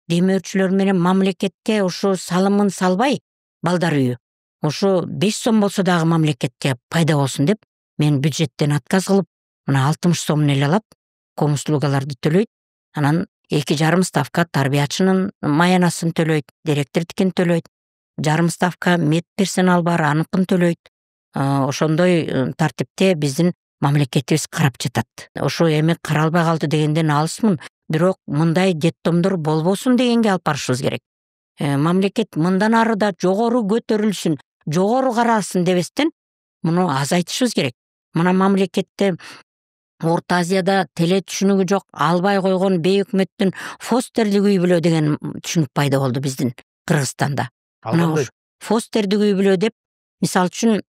демөөрчүлөр менен мамлекетке ушу салымын салбай балдар үйү. Ушу 5 сом болсо дагы мамлекетке пайда болсун деп мен бюджеттен отказ кылып, мына 60 сомун эле алат, ком услугаларды төлөйт. Анан 2,5 ставка тарбиячынын маянасын төлөйт, директордикин төлөйт. 1,5 ставка медперсонал бар, аныкын төлөйт. Ошондой тартипте биздин мамлекетибиз карап жатат. Ошо эми каралбай калды дегенден алысмын, бирок мындай детдомдор болбосун дегенге алып барышыбыз керек. Мамлекет мындан ары да жогору көтөрүлсүн, жогору каралсын дебестен муну азайтышыбыз керек. Мына мамлекетте Орто Азияда теле түшүнүгү жок, албай койгон бейөкмөттүн фостердик үй бүлө деген түшүнүк пайда болду биздин Кыргызстанда. Мына фостердик үй бүлө деп, мисалы үчүн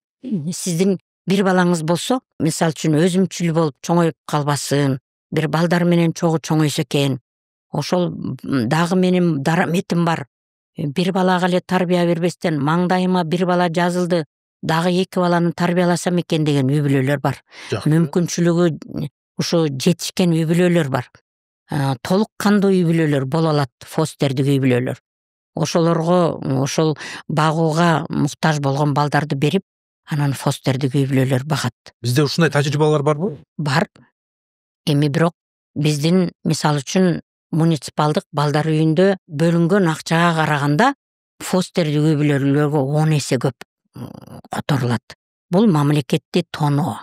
сиздин бир балаңыз болсо, мисалы үчүн өзүмчүл болуп чоңоюп калбасын, бир балдар менен чогуу чоңойсо экен. Ошол дагы менин дараметим бар. Бир балага эле тарбия бербестен маңдайыма бир бала жазылды, дагы 2 баланы тарбияласам экен деген үй бүлөлөр бар. Мүмкүнчүлүгү ушу жетишкен үй бүлөлөр бар. Толук кандуу үй бүлөлөр боло алат, фостердик үй бүлөлөр. Ошолорго ошол багууга муктаж болгон балдарды берип, анан фостердик үй бүлөлөр багат. Бизде ушундай тажрыйбалар барбы? Бар. Эми бирок биздин мисалы үчүн муниципалдык балдар үйүндө бөлүнгөн акчага караганда фостердик үй бүлөлөргө 10 эсе көп которулат. Бул мамлекетти тоноо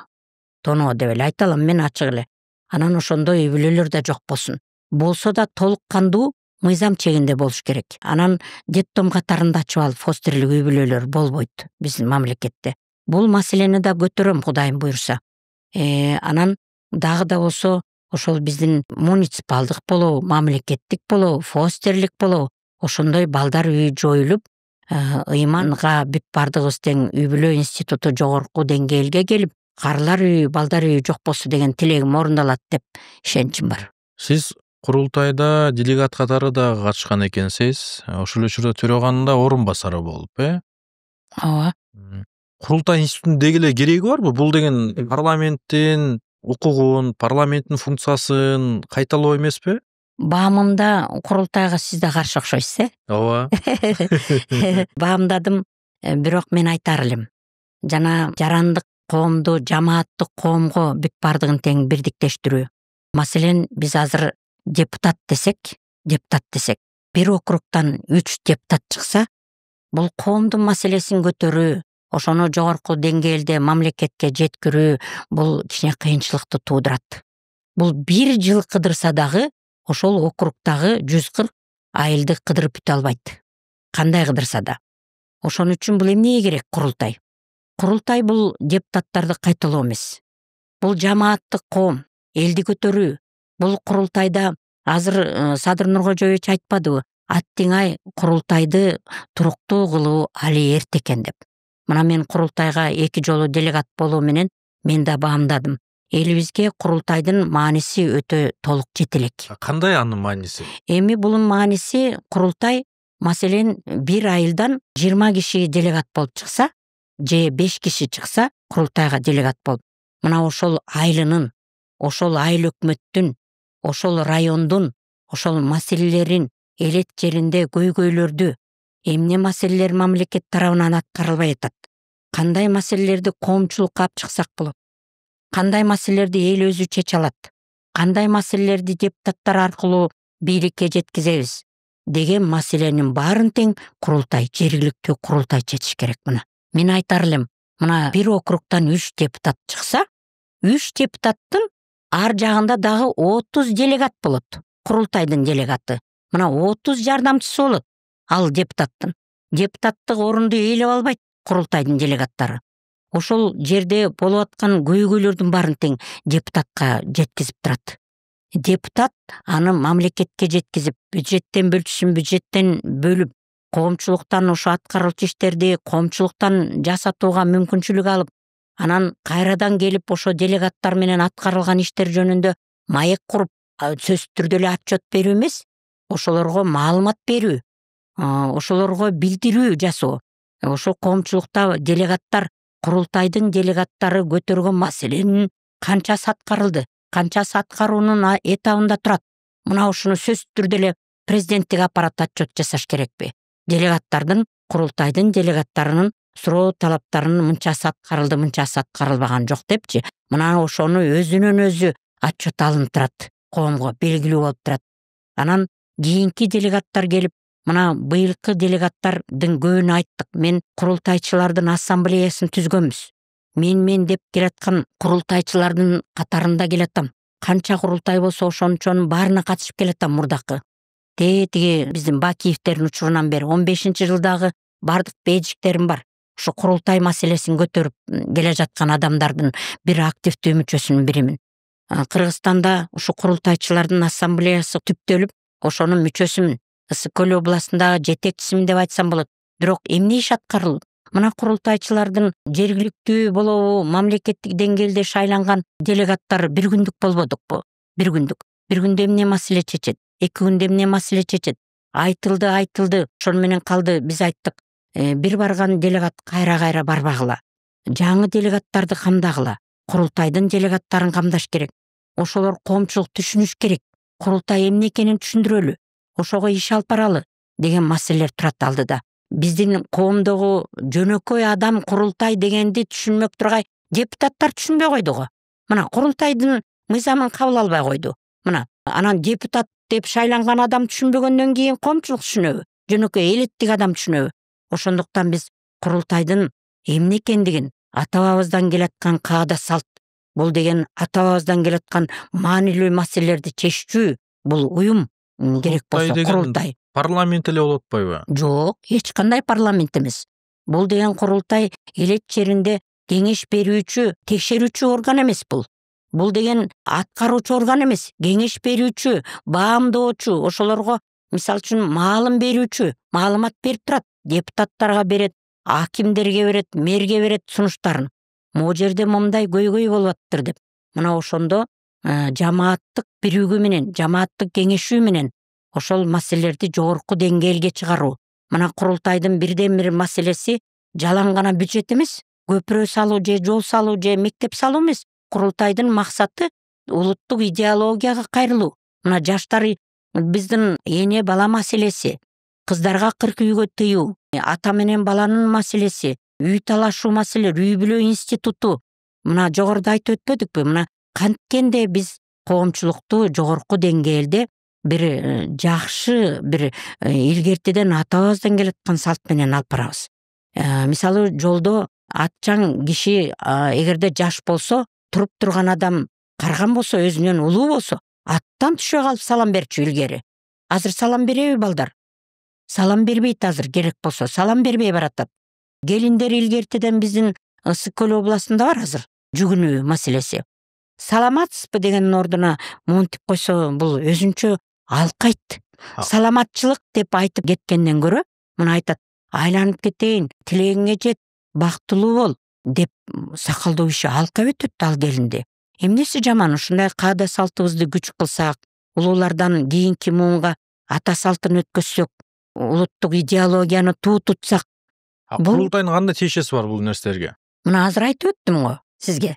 деп эле айта алам мен ачык эле. Анан ошондой үй бүлөлөр да жок болсун. Болсо да толук кандуу мыйзам чегинде болуш керек. Анан детдом катарында ачып алып фостерлик үй бүлөлөр болбойт биздин мамлекетте. Бул маселени да көтөрөм, Кудайым буйрса. Анан дагы да болсо ошол биздин муниципалдык болобу, мамлекеттик болобу, фостерлик болобу, ошондой балдар үйү жоюлуп, ыйманга бүт бардыгыбыз тең үй бүлө институту жогорку деңгээлге келип, карылар үйү, балдар үйү жок болсо деген тилегим орундалат деп ишеничим бар. Сиз курултайда делегат катары да катышкан экенсиз. Ошол эле учурда төрөганын да орун басары болуп, ооба. Курултай институтунун деги эле кереги барбы? Бул деген парламенттин укугун, парламенттин функциясын кайталоо эмеспи? Баамымда курултайга сиз да каршы окшойсуз, Ооба. Баамдадым, бирок мен айтар элем. Жана жарандык коомду, жамааттык коомго бүт бардыгын тең бирдиктештирүү. Маселен, биз азыр депутат десек, бир округтан 3 депутат чыкса, бул коомдун маселесин көтөрүү, ошону жогорку деңгээлде мамлекетке жеткирүү бул кичине кыйынчылыкты туудурат. Бул бир жыл кыдырса дагы ошол округдагы 140 айылды кыдырып бүтө албайт. Кандай кыдырса да. Ошон үчүн бул эмнеге керек курултай? Курултай бул депутаттарды кайталоо эмес. Бул жамааттык коом, элди көтөрүү. Бул курултайда азыр Садыр Нуркожоевич айтпадыбы? Аттиңай курултайды туруктуу кылуу али эрте экен деп. Мына мен курултайга 2 жолу делегат болуу менен мен да баамдадым. Элибизге курултайдын мааниси өтө толук жете элек. Кандай анын мааниси? Эми бунун мааниси курултай, маселен, бир айылдан 20 киши делегат болуп чыкса, же 5 киши чыкса, курултайга делегат болуп. Мына ошол айылынын, ошол айыл өкмөттүн, ошол райондун, ошол маселелерин, элет жеринде көйгөйлөрдү, эмне маселелер мамлекет тарабынан аткарылбай атат, кандай маселелерди коомчулукка алып чыксак болот, кандай маселелерди эл өзү чече алат, кандай маселелерди депутаттар аркылуу бийликке жеткизебиз деген маселенин баарын тең курултай, жергиликтүү курултай чечиш керек. Мына мен айтар элем, мына бир округтан 3 депутат чыкса, 3 депутаттын ар жагында дагы 30 делегат болот. Курултайдын делегаты. Мына 30 жардамчысы болот. Ал депутаттын. Депутаттык орунду ээлеп албайт курултайдын делегаттары. Ошол жерде болуп аткан көйгөйлөрдүн баарын тең депутатка жеткизип турат. Депутат аны мамлекетке жеткизип, бюджеттен бөлчүсүн бюджеттен бөлүп, коомчулуктан ошо аткарылчу иштерди коомчулуктан жасатууга мүмкүнчүлүк алып, анан кайрадан келип ошо делегаттар менен аткарылган иштер жөнүндө маек куруп, сөзсүз түрдө эле отчет берүү эмес, ошолорго маалымат берүү, ошолорго билдирүү жасоо. Ошо коомчулукта делегаттар, курултайдын делегаттары көтөргөн маселенин канчасы аткарылды, канчасы аткаруунун этабында турат. Мына ушуну сөзсүз түрдө эле президенттик аппарат отчет жасаш керекпи? Делегаттардын, курултайдын делегаттарынын суроо талаптарынын мынчасы аткарылды, мынчасы аткарылбаган жок депчи. Мына ошону өзүнөн өзү отчет алынып турат, коомго белгилүү болуп турат. Анан кийинки делегаттар келип, мына быйылкы делегаттардын көбүнө айттык, мен курултайчылардын ассамблеясын түзгөнбүз. Мен деп келаткан курултайчылардын катарында келатам. Канча курултай болсо ошончонун баарына катышып келатам мурдакы. Тиги биздин Бакиевтердин учурунан бери 15-жылдагы бардык бейжиктерим бар. Ушу курултай маселесин көтөрүп келе жаткан адамдардын бир активдүү мүчөсүнүн биримин. Кыргызстанда ушу курултайчылардын ассамблеясы түптөлүп, ошонун мүчөсүмүн. Ысык-Көл областындагы жетекчисимин деп айтсам болот. Бирок эмне иш аткарылды? Мына курултайчылардын жергиликтүү болобу, мамлекеттик деңгээлде шайланган делегаттар бир күндүк болбодукпу? Бир күндүк. Бир күндө эмне маселе чечет? 2 күндө эмне маселе чечет? Айтылды. Ошону менен калды. Биз айттык, бир барган делегат кайра барбагыла. Жаңы делегаттарды камдагыла. Курултайдын делегаттарын камдаш керек. Ошолор коомчулук түшүнүш керек. Курултай эмне экенин түшүндүрөлү. Ошого иш алып баралы деген маселелер турат алдыда. Биздин коомдогу жөнөкөй адам курултай дегенди түшүнмөк тургай депутаттар түшүнбөй койду го. Мына курултайдын мыйзамын кабыл албай койду. Мына анан депутат деп шайланган адам түшүнбөгөндөн кийин коомчулук түшүнөбү? Жөнөкөй элеттик адам түшүнөбү? Ошондуктан биз курултайдын эмне экендигин, ата-бабабыздан келаткан каада салт, бул деген ата-бабабыздан келаткан маанилүү маселелерди чечүү, бул уюм керек болсо курултай. Парламент эле болуп атпайбы? Жок, эч кандай парламент эмес. Бул деген курултай элет жеринде кеңеш берүүчү, текшерүүчү орган эмес бул. Бул деген аткаруучу орган эмес, кеңеш берүүчү, баамдоочу, ошолорго мисалы үчүн маалым берүүчү, маалымат берип турат, депутаттарга берет, акимдерге берет, мэрге берет сунуштарын. Могу жерде момундай көйгөй болуп аттыр деп. Мына ошондо жамааттык биригүү менен, жамааттык кеңешүү менен ошол маселелерди жогорку деңгээлге чыгаруу. Мына курултайдын бирден бир маселеси жалаң гана бюджет эмес, көпүрө салуу же жол салуу же мектеп салуу эмес. Курултайдын максаты улуттук идеологияга кайрылуу. Мына жаштар биздин эне бала маселеси, кыздарга кырк үйгө тыюу, ата менен баланын маселеси, үй талашуу маселелери, үй бүлө институту. Мына жогоруда айтып өтпөдүкпү? Мына канткенде биз коомчулукту жогорку деңгээлде бир жакшы бир илгертиден атабыздан келаткан салт менен алып барабыз. Мисалы жолдо атчаң киши эгерде жаш болсо, туруп турган адам карган болсо, өзүнөн улуу болсо, аттан түшө калып салам берчү илгери. Азыр салам береби балдар? Салам бербейт азыр, керек болсо салам бербей баратат. Келиндер илгертиден биздин Ысык Көл областында бар азыр жүгүнүү маселеси. Саламатсызбы деген ордуна монтип койсо, бул өзүнчө алкайт. Саламатчылык деп айтып кеткенден көрө, мына айтат: айланып кетейин, тилегиңе жет, бактылуу бол деп сакалдуу киши алкап өтөт ал келинди. Эмнеси жаман? Ушундай каада салтыбызды күч кылсак, улуулардан кийинки муунга ата салтын өткөзсөк, улуттук идеологияны туу тутсак. Курултайдын кандай тиешеси бар бул нерселерге? Мына азыр айтып өттүм го сизге.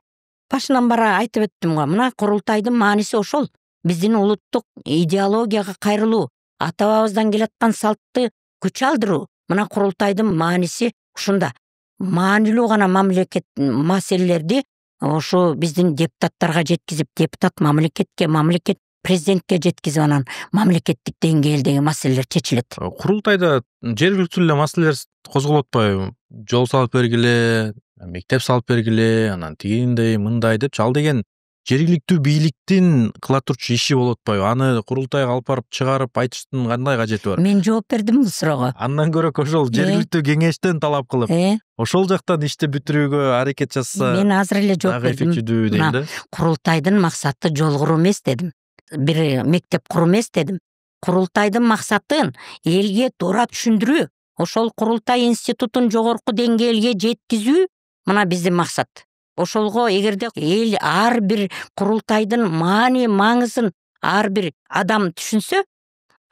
Башынан бара айтып өттүм го. Мына курултайдын мааниси ошол. Биздин улуттук идеологияга кайрылуу, ата бабабыздан келаткан салтты күч алдыруу. Мына курултайдын мааниси ушунда. Маанилүү гана мамлекет маселелерди ошо биздин депутаттарга жеткизип, депутат мамлекетке, мамлекет президентке жеткизип, анан мамлекеттик деңгээлдеги маселелер чечилет. Курултайда жергиликтүү эле маселелер козголуп атпайбы? Жол салып бергиле, мектеп салып бергиле, анан тигиндей, мындай депчи, ал деген жергиликтүү бийликтин кыла турчу иши болуп атпайбы? Аны курултайга алып барып чыгарып айтыштын кандай кажети бар? Мен жооп бердим бул суроого. Андан көрө ошол жергиликтүү кеңештен талап кылып, ошол жактан ишти бүтүрүүгө аракет жасаса. Мен азыр эле жооп бердим. Дейм да. Курултайдын максаты жол куруу эмес дедим. Бир мектеп куруу эмес дедим. Курултайдын максатын элге туура түшүндүрүү, ошол курултай институтун жогорку деңгээлге жеткизүү мына биздин максат. Ошолго эгерде эл ар бир курултайдын маңызын ар бир адам түшүнсө,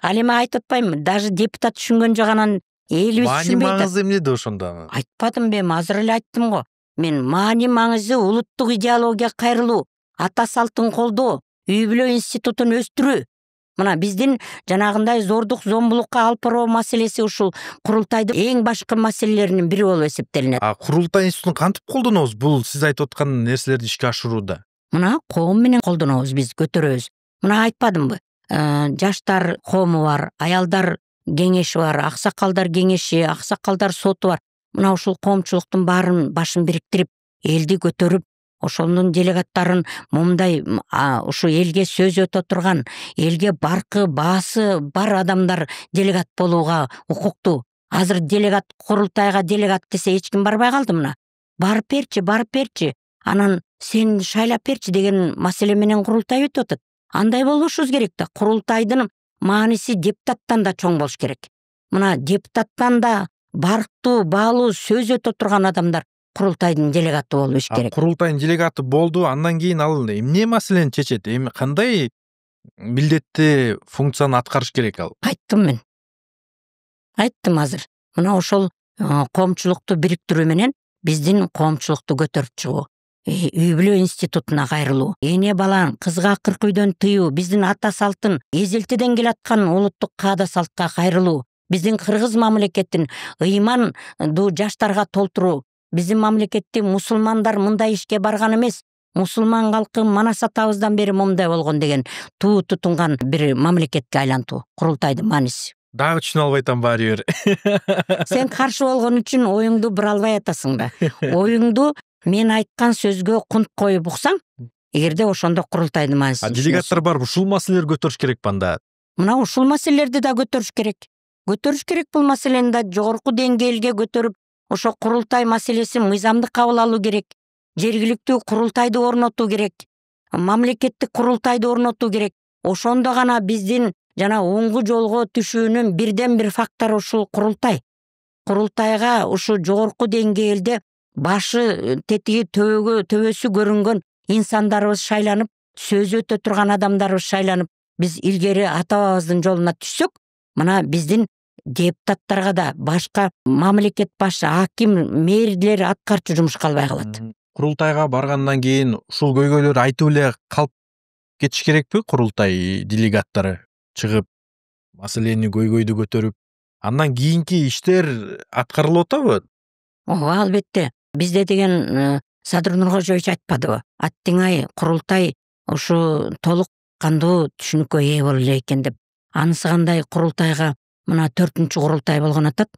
ал эми айтып атпаймынбы, даже депутат түшүнгөн жок, анан элибиз түшүнбөйт. Маңызы эмнеде ошондо? Айтпадым бем, азыр эле айттым го. Мен маңызы улуттук идеологияга кайрылуу, ата салтын колдоо, үй бүлө институтун өстүрүү. Мына биздин жанагындай зордук зомбулукка алып баруу маселеси ушул курултайдын эң башкы маселелеринин бири болуп эсептелинет. Курултай институтун кантип колдонобуз бул сиз айтып аткан нерселерди ишке ашырууда? Мына коом менен колдонобуз, биз көтөрөбүз. Мына айтпадымбы? Жаштар коому бар, аялдар кеңеши бар, аксакалдар кеңеши, аксакалдар соту бар. Мына ушул коомчулуктун баарын башын бириктирип, элди көтөрүп, ошонун делегаттарын мындай ушу элге сөз өтө турган, элге баркы баасы бар адамдар делегат болууга укуктуу. Азыр делегат курултайга делегат десе эч ким барбай калды. Мына барып берчи, анан сен шайлап берчи деген маселе менен курултай өтүп атат. Андай болбошубуз керек да. Курултайдын мааниси депутаттан да чоң болуш керек. Мына депутаттан да барктуу, баалуу сөз өтө турган адамдар курултайдын делегаты болуш керек. Курултайдын делегаты болду, андан кийин ал эмне маселени чечет? Эми кандай милдетти функцияны аткарыш керек ал? Айттым азыр. Мына ошол коомчулукту бириктирүү менен биздин коомчулукту көтөрүп чыгуу, үй бүлө институтуна кайрылуу, эне балан кызга 40 үйдөн тыюу, биздин ата салтын эзелтеден келаткан улуттук каада салтка кайрылуу, биздин кыргыз мамлекетин ыймандуу жаштарга толтуруу. Биздин мамлекетте мусулмандар мындай ишке барган эмес, мусулман калкы Манас атабыздан бери мындай болгон деген туу тутунган бир мамлекетке айлантуу. Курултайдын мааниси. Дагы түшүнө албай атам баары бир. Сен каршы болгон үчүн оюңду бура албай атасың да. Оюңду мен айткан сөзгө кунт коюп уксаң, эгерде ошондо курултайдын мааниси. Делегаттар барып ушул маселелерди көтөрүш керек банда. Мына ушул маселелерди да көтөрүш керек. Көтөрүш керек бул маселени да жогорку деңгээлге көтөрүп, ошо курултай маселесин мыйзамды кабыл алуу керек. Жергиликтүү курултайды орнотуу керек. Мамлекеттик курултайды орнотуу керек. Ошондо гана биздин жана оңгу жолго түшүүнүн бирден бир фактору ушул курултай. Курултайга ушу жогорку деңгээлде башы тетиги төбөсү көрүнгөн инсандарыбыз шайланып сөзү өтө турган адамдарыбыз шайланып, биз илгери ата бабабыздын жолуна түшсөк, мына биздин депутаттарга да башка мамлекет башы, аким, мэрлер аткарчу жумуш калбай калат. Курултайга баргандан кийин ушул көйгөйлөрдү айтып эле калып кетиш керекпи? Курултай делегаттары чыгып, маселени көйгөйдү көтөрүп, андан кийинки иштер аткарылып атабы? Ооба, албетте. Бизде деген Садыр Нуркожоевич айтпадыбы? Аттиңай курултай ушу толук кандуу түшүнүккө ээ боло элек экен деп. Анысы кандай, курултайга мына 4-чү курултай болгон атат.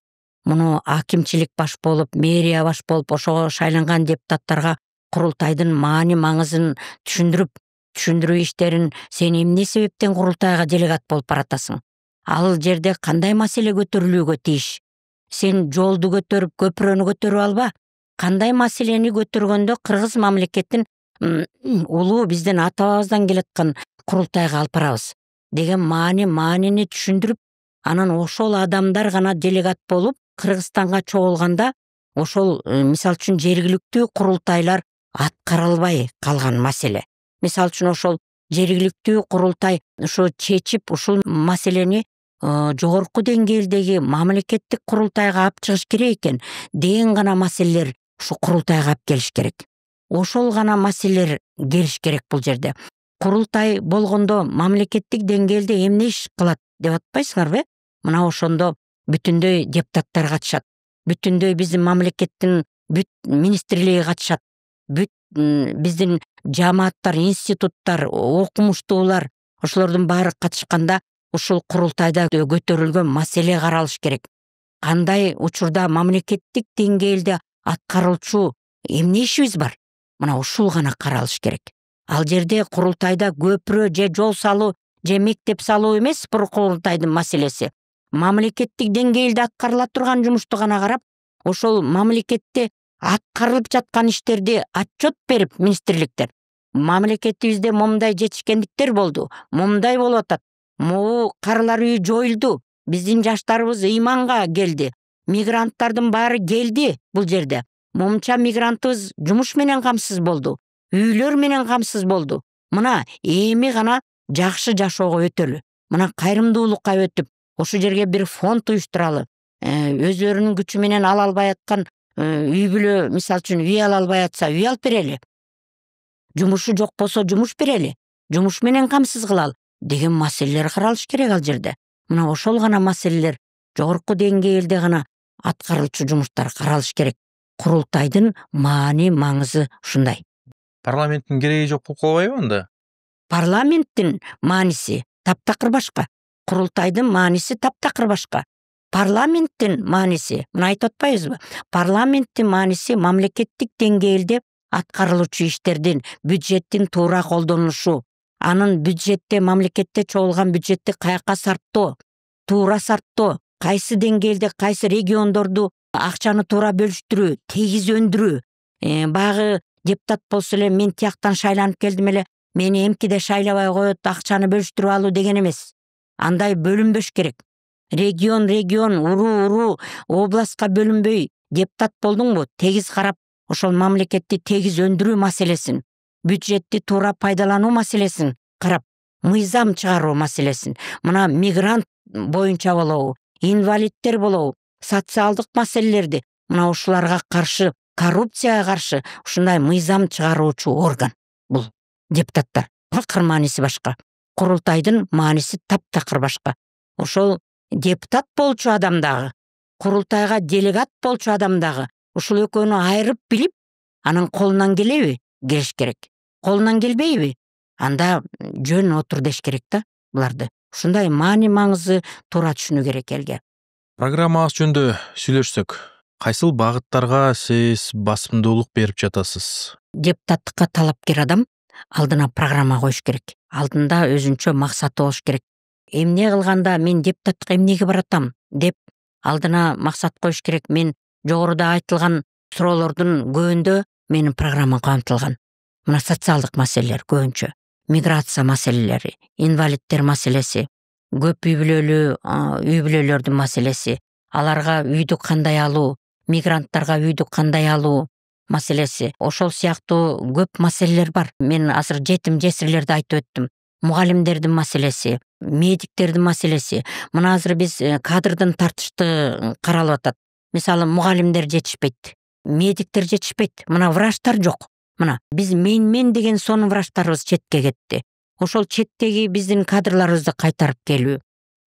Муну акимчилик баш болуп, мэрия баш болуп, ошого шайланган депутаттарга курултайдын маани маңызын түшүндүрүү иштерин, сен эмне себептен курултайга делегат болуп баратасың? Ал жерде кандай маселе көтөрүлүүгө тийиш? Сен жолду көтөрүп, көпүрөнү көтөрүп алба. Кандай маселени көтөргөндө кыргыз мамлекеттин улуу биздин ата бабабыздан келаткан курултайга алып барабыз деген маанини түшүндүрүп, анан ошол адамдар гана делегат болуп Кыргызстанга чогулганда, ошол мисалы үчүн жергиликтүү курултайлар аткарылбай калган маселе. Мисалы үчүн ошол жергиликтүү курултай ушу чечип, ушул маселени жогорку деңгээлдеги мамлекеттик курултайга алып чыгыш керек экен деген гана маселелер ушу курултайга алып келиш керек. Ошол гана маселелер келиш керек бул жерде. Курултай болгондо мамлекеттик деңгээлде эмне иш кылат деп атпайсыңарбы? Мына ошондо бүтүндөй депутаттар катышат. Бүтүндөй биздин мамлекеттин бүт министрлиги катышат. Биздин жамааттар, институттар, окумуштуулар, ошолордун баары катышканда ушул курултайда көтөрүлгөн маселе каралыш керек. Кандай учурда мамлекеттик деңгээлде аткарылчу эмне ишибиз бар? Мына ушул гана каралыш керек. Ал жерде курултайда көпүрө же жол салуу же мектеп салуу эмес бул курултайдын маселеси. Мамлекеттик деңгээлде аткарыла турган жумушту гана карап, ошол мамлекетте аткарылып жаткан иштерди отчет берип министрликтер. Мамлекетибизде момундай жетишкендиктер болду, момундай болуп атат. Могу карылар үйү жоюлду. Биздин жаштарыбыз ыйманга келди. Мигранттардын баары келди бул жерде. Момунча мигрантыбыз жумуш менен камсыз болду. Үйлөр менен камсыз болду. Мына эми гана жакшы жашоого өтөлү. Мына кайрымдуулукка өтүп, ошол жерге бир фонд уюштуралы. Өздөрүнүн күчү менен ала албай аткан үй бүлө, мисалы үчүн үй ала албай атса, үй алып берели. Жумушу жок болсо жумуш берели. Жумуш менен камсыз кылалы деген маселелер каралыш керек ал жерде. Мына ошол гана маселелер жогорку деңгээлде гана аткарылчу жумуштар каралыш керек. Курултайдын маани маңызы ушундай. Парламенттин кереги жок болуп калбайбы анда? Парламенттин мааниси таптакыр башка. Курултайдын мааниси таптакыр башка. Парламенттин мааниси, мына айтып атпайбызбы? Парламенттин мааниси мамлекеттик деңгээлде аткарылуучу иштердин, бюджеттин туура колдонулушу, анын бюджетте, мамлекетте чогулган бюджетти каяка сарптоо, туура сарптоо, кайсы деңгээлде кайсы региондорду акчаны туура бөлүштүрүү, тегиз өндүрүү. Багы депутат болсо эле мен тияктан шайланып келдим эле, мени эмкиде шайлабай коет, акчаны бөлүштүрүп алуу деген эмес. Андай бөлүнбөш керек. Регион, уруу, областка бөлүнбөй депутат болдуңбу, тегиз карап, ошол мамлекетти тегиз өндүрүү маселесин, бюджетти туура пайдалануу маселесин карап, мыйзам чыгаруу маселесин, мына мигрант боюнча болобу, инвалидтер болобу, социалдык маселелерди, мына ушуларга каршы, коррупцияга каршы ушундай мыйзам чыгаруучу орган бул депутаттар. Такыр мааниси башка. Курултайдын мааниси таптакыр башка. Ошол депутат болчу адам дагы, курултайга делегат болчу адам дагы ушул экөөнү айырып билип, анын колунан келеби? Келиш керек. Колунан келбейби? Анда жөн отур деш керек да буларды. Ушундай маани маңызы туура түшүнүү керек элге. Программабыз жөнүндө сүйлөшсөк, кайсыл багыттарга сиз басымдуулук берип жатасыз? Депутаттыкка талапкер адам алдына программа коюш керек. Алдында өзүнчө максаты болуш керек. Эмне кылганда мен депутаттыкка эмнеге баратам деп алдына максат коюш керек. Мен жогоруда айтылган суроолордун көбүндө менин программам камтылган. Мына социалдык маселелер көбүнчө, миграция маселелери, инвалидтер маселеси, көп үй бүлөлөрдүн маселеси, аларга үйдү кандай алуу, мигранттарга үйдү кандай алуу, маселеси, ошол сыяктуу көп маселелер бар. Мен азыр жетим жесирлерди айтып өттүм. Мугалимдердин маселеси, медиктердин маселеси. Мына азыр биз кадрдын тартышты каралып атат. Мисалы мугалимдер жетишпейт, медиктер жетишпейт, мына врачтар жок. Мына биз мен деген сонун врачтарыбыз четке кетти. Ошол четтеги биздин кадрларыбызды кайтарып келүү,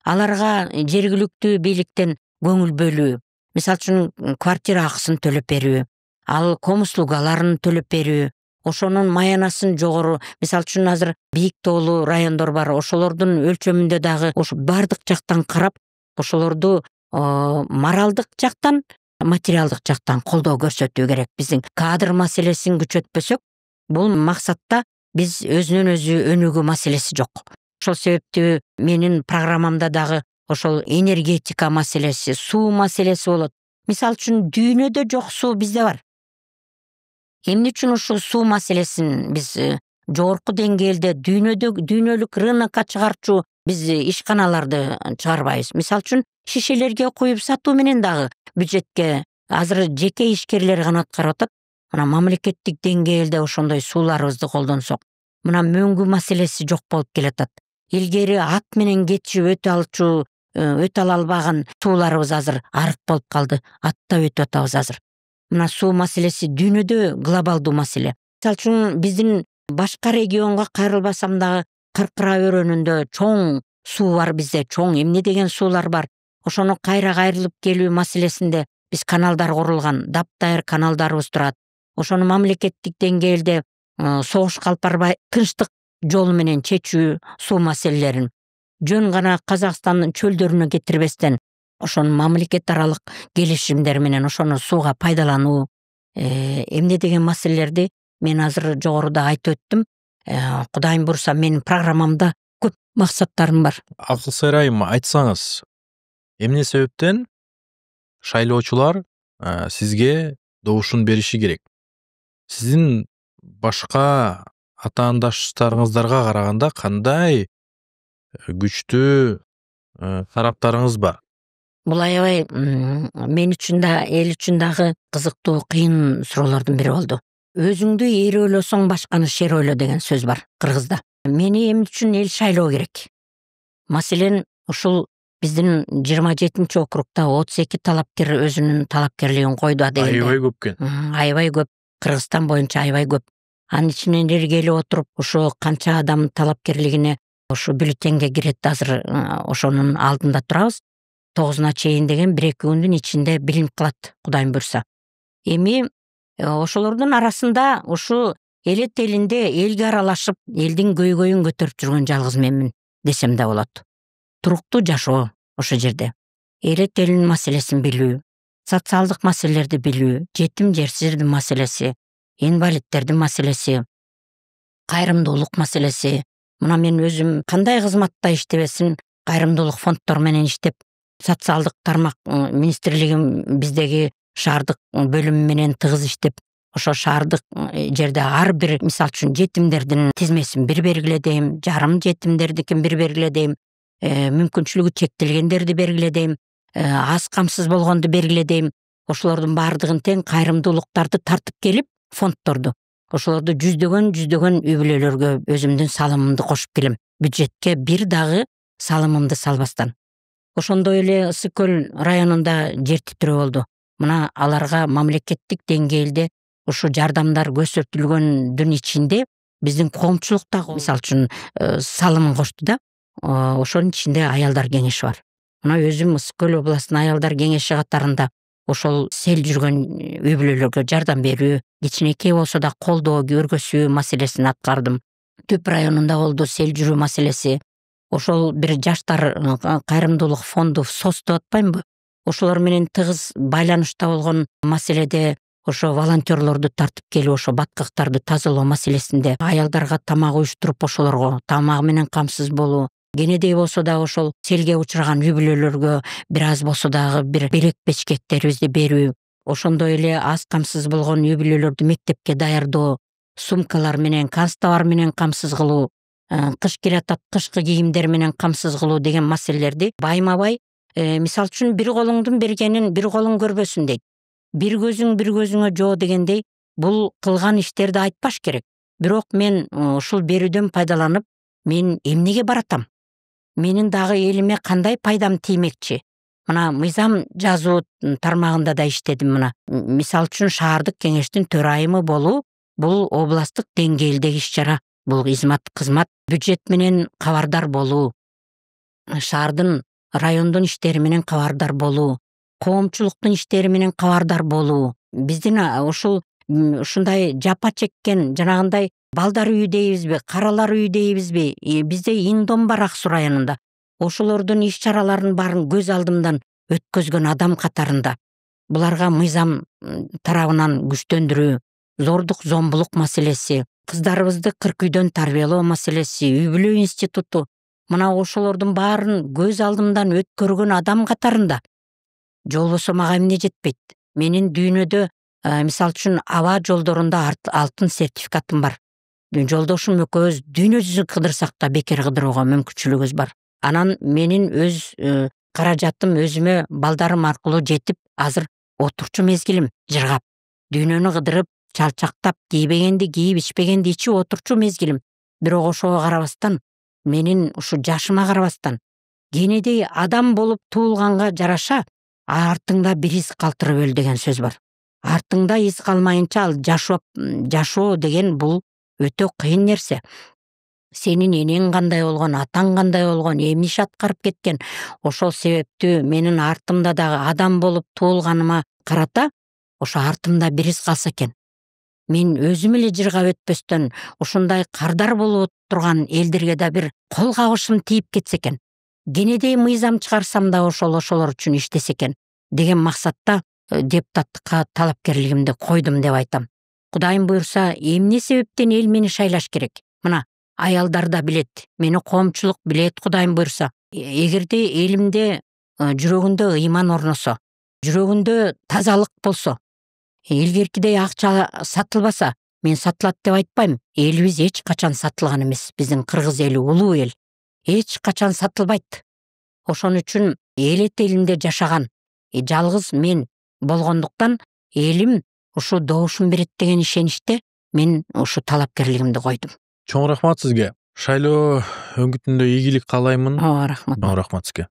аларга жергиликтүү бийликтен көңүл бөлүү, мисалы үчүн квартира акысын төлөп берүү, ал ком услугаларын төлөп берүү, ошонун маянасын жогору, мисалы үчүн азыр бийик тоолуу райондор бар, ошолордун өлчөмүндө дагы ошо бардык жактан карап, ошолорду моралдык жактан, материалдык жактан колдоо көрсөтүү керек. Биздин кадр маселесин күчөтпөсөк, бул максатта биз өзүнөн өзү өнүгүү маселеси жок. Ошол себептүү менин программамда дагы ошол энергетика маселеси, суу маселеси болот. Мисалы үчүн дүйнөдө жок суу бизде бар. Эмне үчүн ушул суу маселесин биз жогорку деңгээлде дүйнөлүк рынокко чыгарчу биз ишканаларды чыгарбайбыз? Мисалы үчүн шишелерге куюп сатуу менен дагы бюджетке азыр жеке ишкерлер гана аткарып атат. Мына мамлекеттик деңгээлде ошондой сууларыбызды колдонсок, мына мөңгү маселеси жок болуп келатат. Илгери ат менен кетишип өтө ала албаган сууларыбыз азыр арык болуп калды. Атта өтүп атабыз азыр. Мына суу маселеси дүйнөдө глобалдуу маселе. Мисалы үчүн биздин башка регионго кайрылбасам дагы Кыркыра өрөөнүндө чоң суу бар бизде, чоң эмне деген суулар бар. Ошону кайра кайрылып келүү маселесинде биз каналдар курулган, таптайыр каналдарыбыз турат. Ошону мамлекеттик деңгээлде согушка алып барбай тынчтык жолу менен чечүү суу маселелерин жөн гана Казакстандын чөлдөрүнө кетирбестен, ошону мамлекет аралык келишимдер менен ошону сууга пайдалануу, эмне деген маселелерди мен азыр жогоруда айтып өттүм. Кудайым бурса, менин программамда көп максаттарым бар. Акылсайыр айым, айтсаңыз, эмне себептен шайлоочулар сизге добушун бериши керек? Сиздин башка атаандаштарыңыздарга караганда кандай күчтүү тараптарыңыз бар? Бул аябай мен үчүн да, эл үчүн дагы кызыктуу, кыйын суроолордун бири болду. Өзүңдү эре ойлосоң, башканы шер ойло деген сөз бар кыргызда. Мени эмне үчүн эл шайлоо керек? Маселен, ушул биздин 27 округда 32 талапкер өзүнүн талапкерлигин койду дегенде. Аябай көп экен. Аябай көп. Кыргызстан боюнча аябай көп. Анын ичинен эргели отуруп, ошо канча адам талапкерлигине ошо бюллетенге кирет, азыр ошонун алдында турабыз. 9-уна чейин деген 1-2 күндүн ичинде билинип калат, Кудайым буйрса. Эми ошолордун арасында ушу элет элинде элге аралашып, элдин көйгөйүн көтөрүп жүргөн жалгыз менмин десем да болот. Туруктуу жашоо ошо жерде. Элет элинин маселесин билүү, социалдык маселелерди билүү, жетим жерсиздердин маселеси, инвалидтердин маселеси, кайрымдуулук маселеси. Мына мен өзүм кандай кызматта иштебесин, кайрымдуулук фонддор менен иштеп, социалдык тармак министрлигин биздеги шаардык бөлүмү менен тыгыз иштеп, ошо шаардык жерде ар бир, мисалы үчүн, жетимдердин тизмесин бир белгиледейм, жарым жетимдердикин бир белгиледейм, мүмкүнчүлүгү чектелгендерди белгиледейм, аз камсыз болгонду белгиледейм. Ошолордун баардыгын тең кайрымдуулуктарды тартып келип, фонддорду, ошолорду жүздөгөн үй бүлөлөргө өзүмдүн салымымды кошуп келем. Бюджетке бир дагы салымымды салбастан. Ошондой эле Ысык көл районунда жер титирөө болду. Мына аларга мамлекеттик деңгээлде ушу жардамдар көрсөтүлгөндүн ичинде биздин коомчулукта, мисалы үчүн, салымын кошту да. Ошонун ичинде аялдар кеңеши бар. Мына өзүм Ысык көл областынын аялдар кеңеши катарында ошол сел жүргөн үй бүлөлөргө жардам берүү, кичинекей болсо да колдоо көргөзүү маселесин аткардым. Түп районунда болду сел жүрүү маселеси. Ошол бир жаштар кайрымдуулук фонду СОС деп атпаймынбы? Ошолор менен тыгыз байланышта болгон маселеде ошо волонтерлорду тартып келип, ошо баткактарды тазалоо маселесинде аялдарга тамак уюштуруп, ошолорго тамагы менен камсыз болуу, кенедей болсо да ошол селге учураган үй бүлөлөргө бир аз болсо дагы бир белек бечкектерибизди берүү, ошондой эле аз камсыз болгон үй бүлөлөрдү мектепке даярдоо, сумкалар менен, канцтовар менен камсыз кылуу, кыш келатат, кышкы кийимдер менен камсыз кылуу деген маселелерди байма-бай, мисалы үчүн, бир колуңдун бергенин бир колуң көрбөсүн дейт. Бир көзүңө жоо дегендей, бул кылган иштерди айтпаш керек. Бирок мен ушул берүүдөн пайдаланып, мен эмнеге баратам? Менин дагы элиме кандай пайдам тиймекчи? Мына мыйзам жазуу тармагында да иштедим мына. Мисал үчүн шаардык кеңештин төрайымы болуу бул областтык деңгээлдеги иш-чара. Бул кызмат, бюджет менен кабардар болуу, шаардын, райондун иштери менен кабардар болуу, коомчулуктун иштери менен кабардар болуу. Биздин ушундай жапа чеккен жанагындай балдар үйү дейбизби, каралар үйү дейбизби? Бизде Индон бар Ак Суу районунда. Ошолордун иш-чараларын баарын көз алдымдан өткөзгөн адам катарында. Буларга мыйзам тарабынан күчтөндүрүү, зордук зомбулук маселеси, кыздарыбызды кырк үйдөн тарбиялоо маселеси, үй бүлө институту, мына ошолордун баарын көз алдымдан өткөргөн адам катарында. Жолбосо мага эмне жетпейт? Менин дүйнөдө, мисал үчүн аба жолдорунда алтын сертификатым бар. Жолдошум экөөбүз дүйнө жүзүн кыдырсак да бекер кыдырууга мүмкүнчүлүгүбүз бар. Анан менин өз каражатым өзүмө балдарым аркылуу жетип, азыр отурчу мезгилим жыргап, дүйнөнү кыдырып, чалчактап, кийбегенди кийип, ичпегенди ичип отурчу мезгилим. Бирок ошого карабастан, менин ушу жашыма карабастан, кенедей адам болуп туулганга жараша артыңда бир из калтырып өл деген сөз бар. Артыңда из калмайынча ал жашоо деген бул өтө кыйын нерсе. Сенин энең кандай болгон, атаң кандай болгон, эмне иш аткарып кеткен. Ошол себептүү менин артымда дагы адам болуп туулганыма карата ошо артымда бир из калса экен. Мен өзүм эле жыргап өтпөстөн ушундай кардар болуп турган элдерге да бир кол кабышым тийип кетсе экен. Кенедей мыйзам чыгарсам да ошолор үчүн иштесе экен деген максатта депутаттыкка талапкерлигимди койдум деп айтам. Кудайым буйрса, эмне себептен эл мени шайлаш керек? Мына аялдар да билет, мени коомчулук билет, Кудайым буйрса. Эгерде элимде жүрөгүндө ыйман орносо, жүрөгүндө тазалык болсо, илгеркидей акча сатылбаса, мен сатылат деп айтпайм. Элибиз эч качан сатылган эмес. Биздин кыргыз эли улуу эл. Эч качан сатылбайт. Ошон үчүн эл этелинде жашаган жалгыз мен болгондуктан элим ушу добушун берет деген ишеничте мен ушу талапкерлигимди койдум. Чоң рахмат сизге. Шайлоо өңгүтүндө ийгилик каалаймын. Рахмат. Рахмат сизге.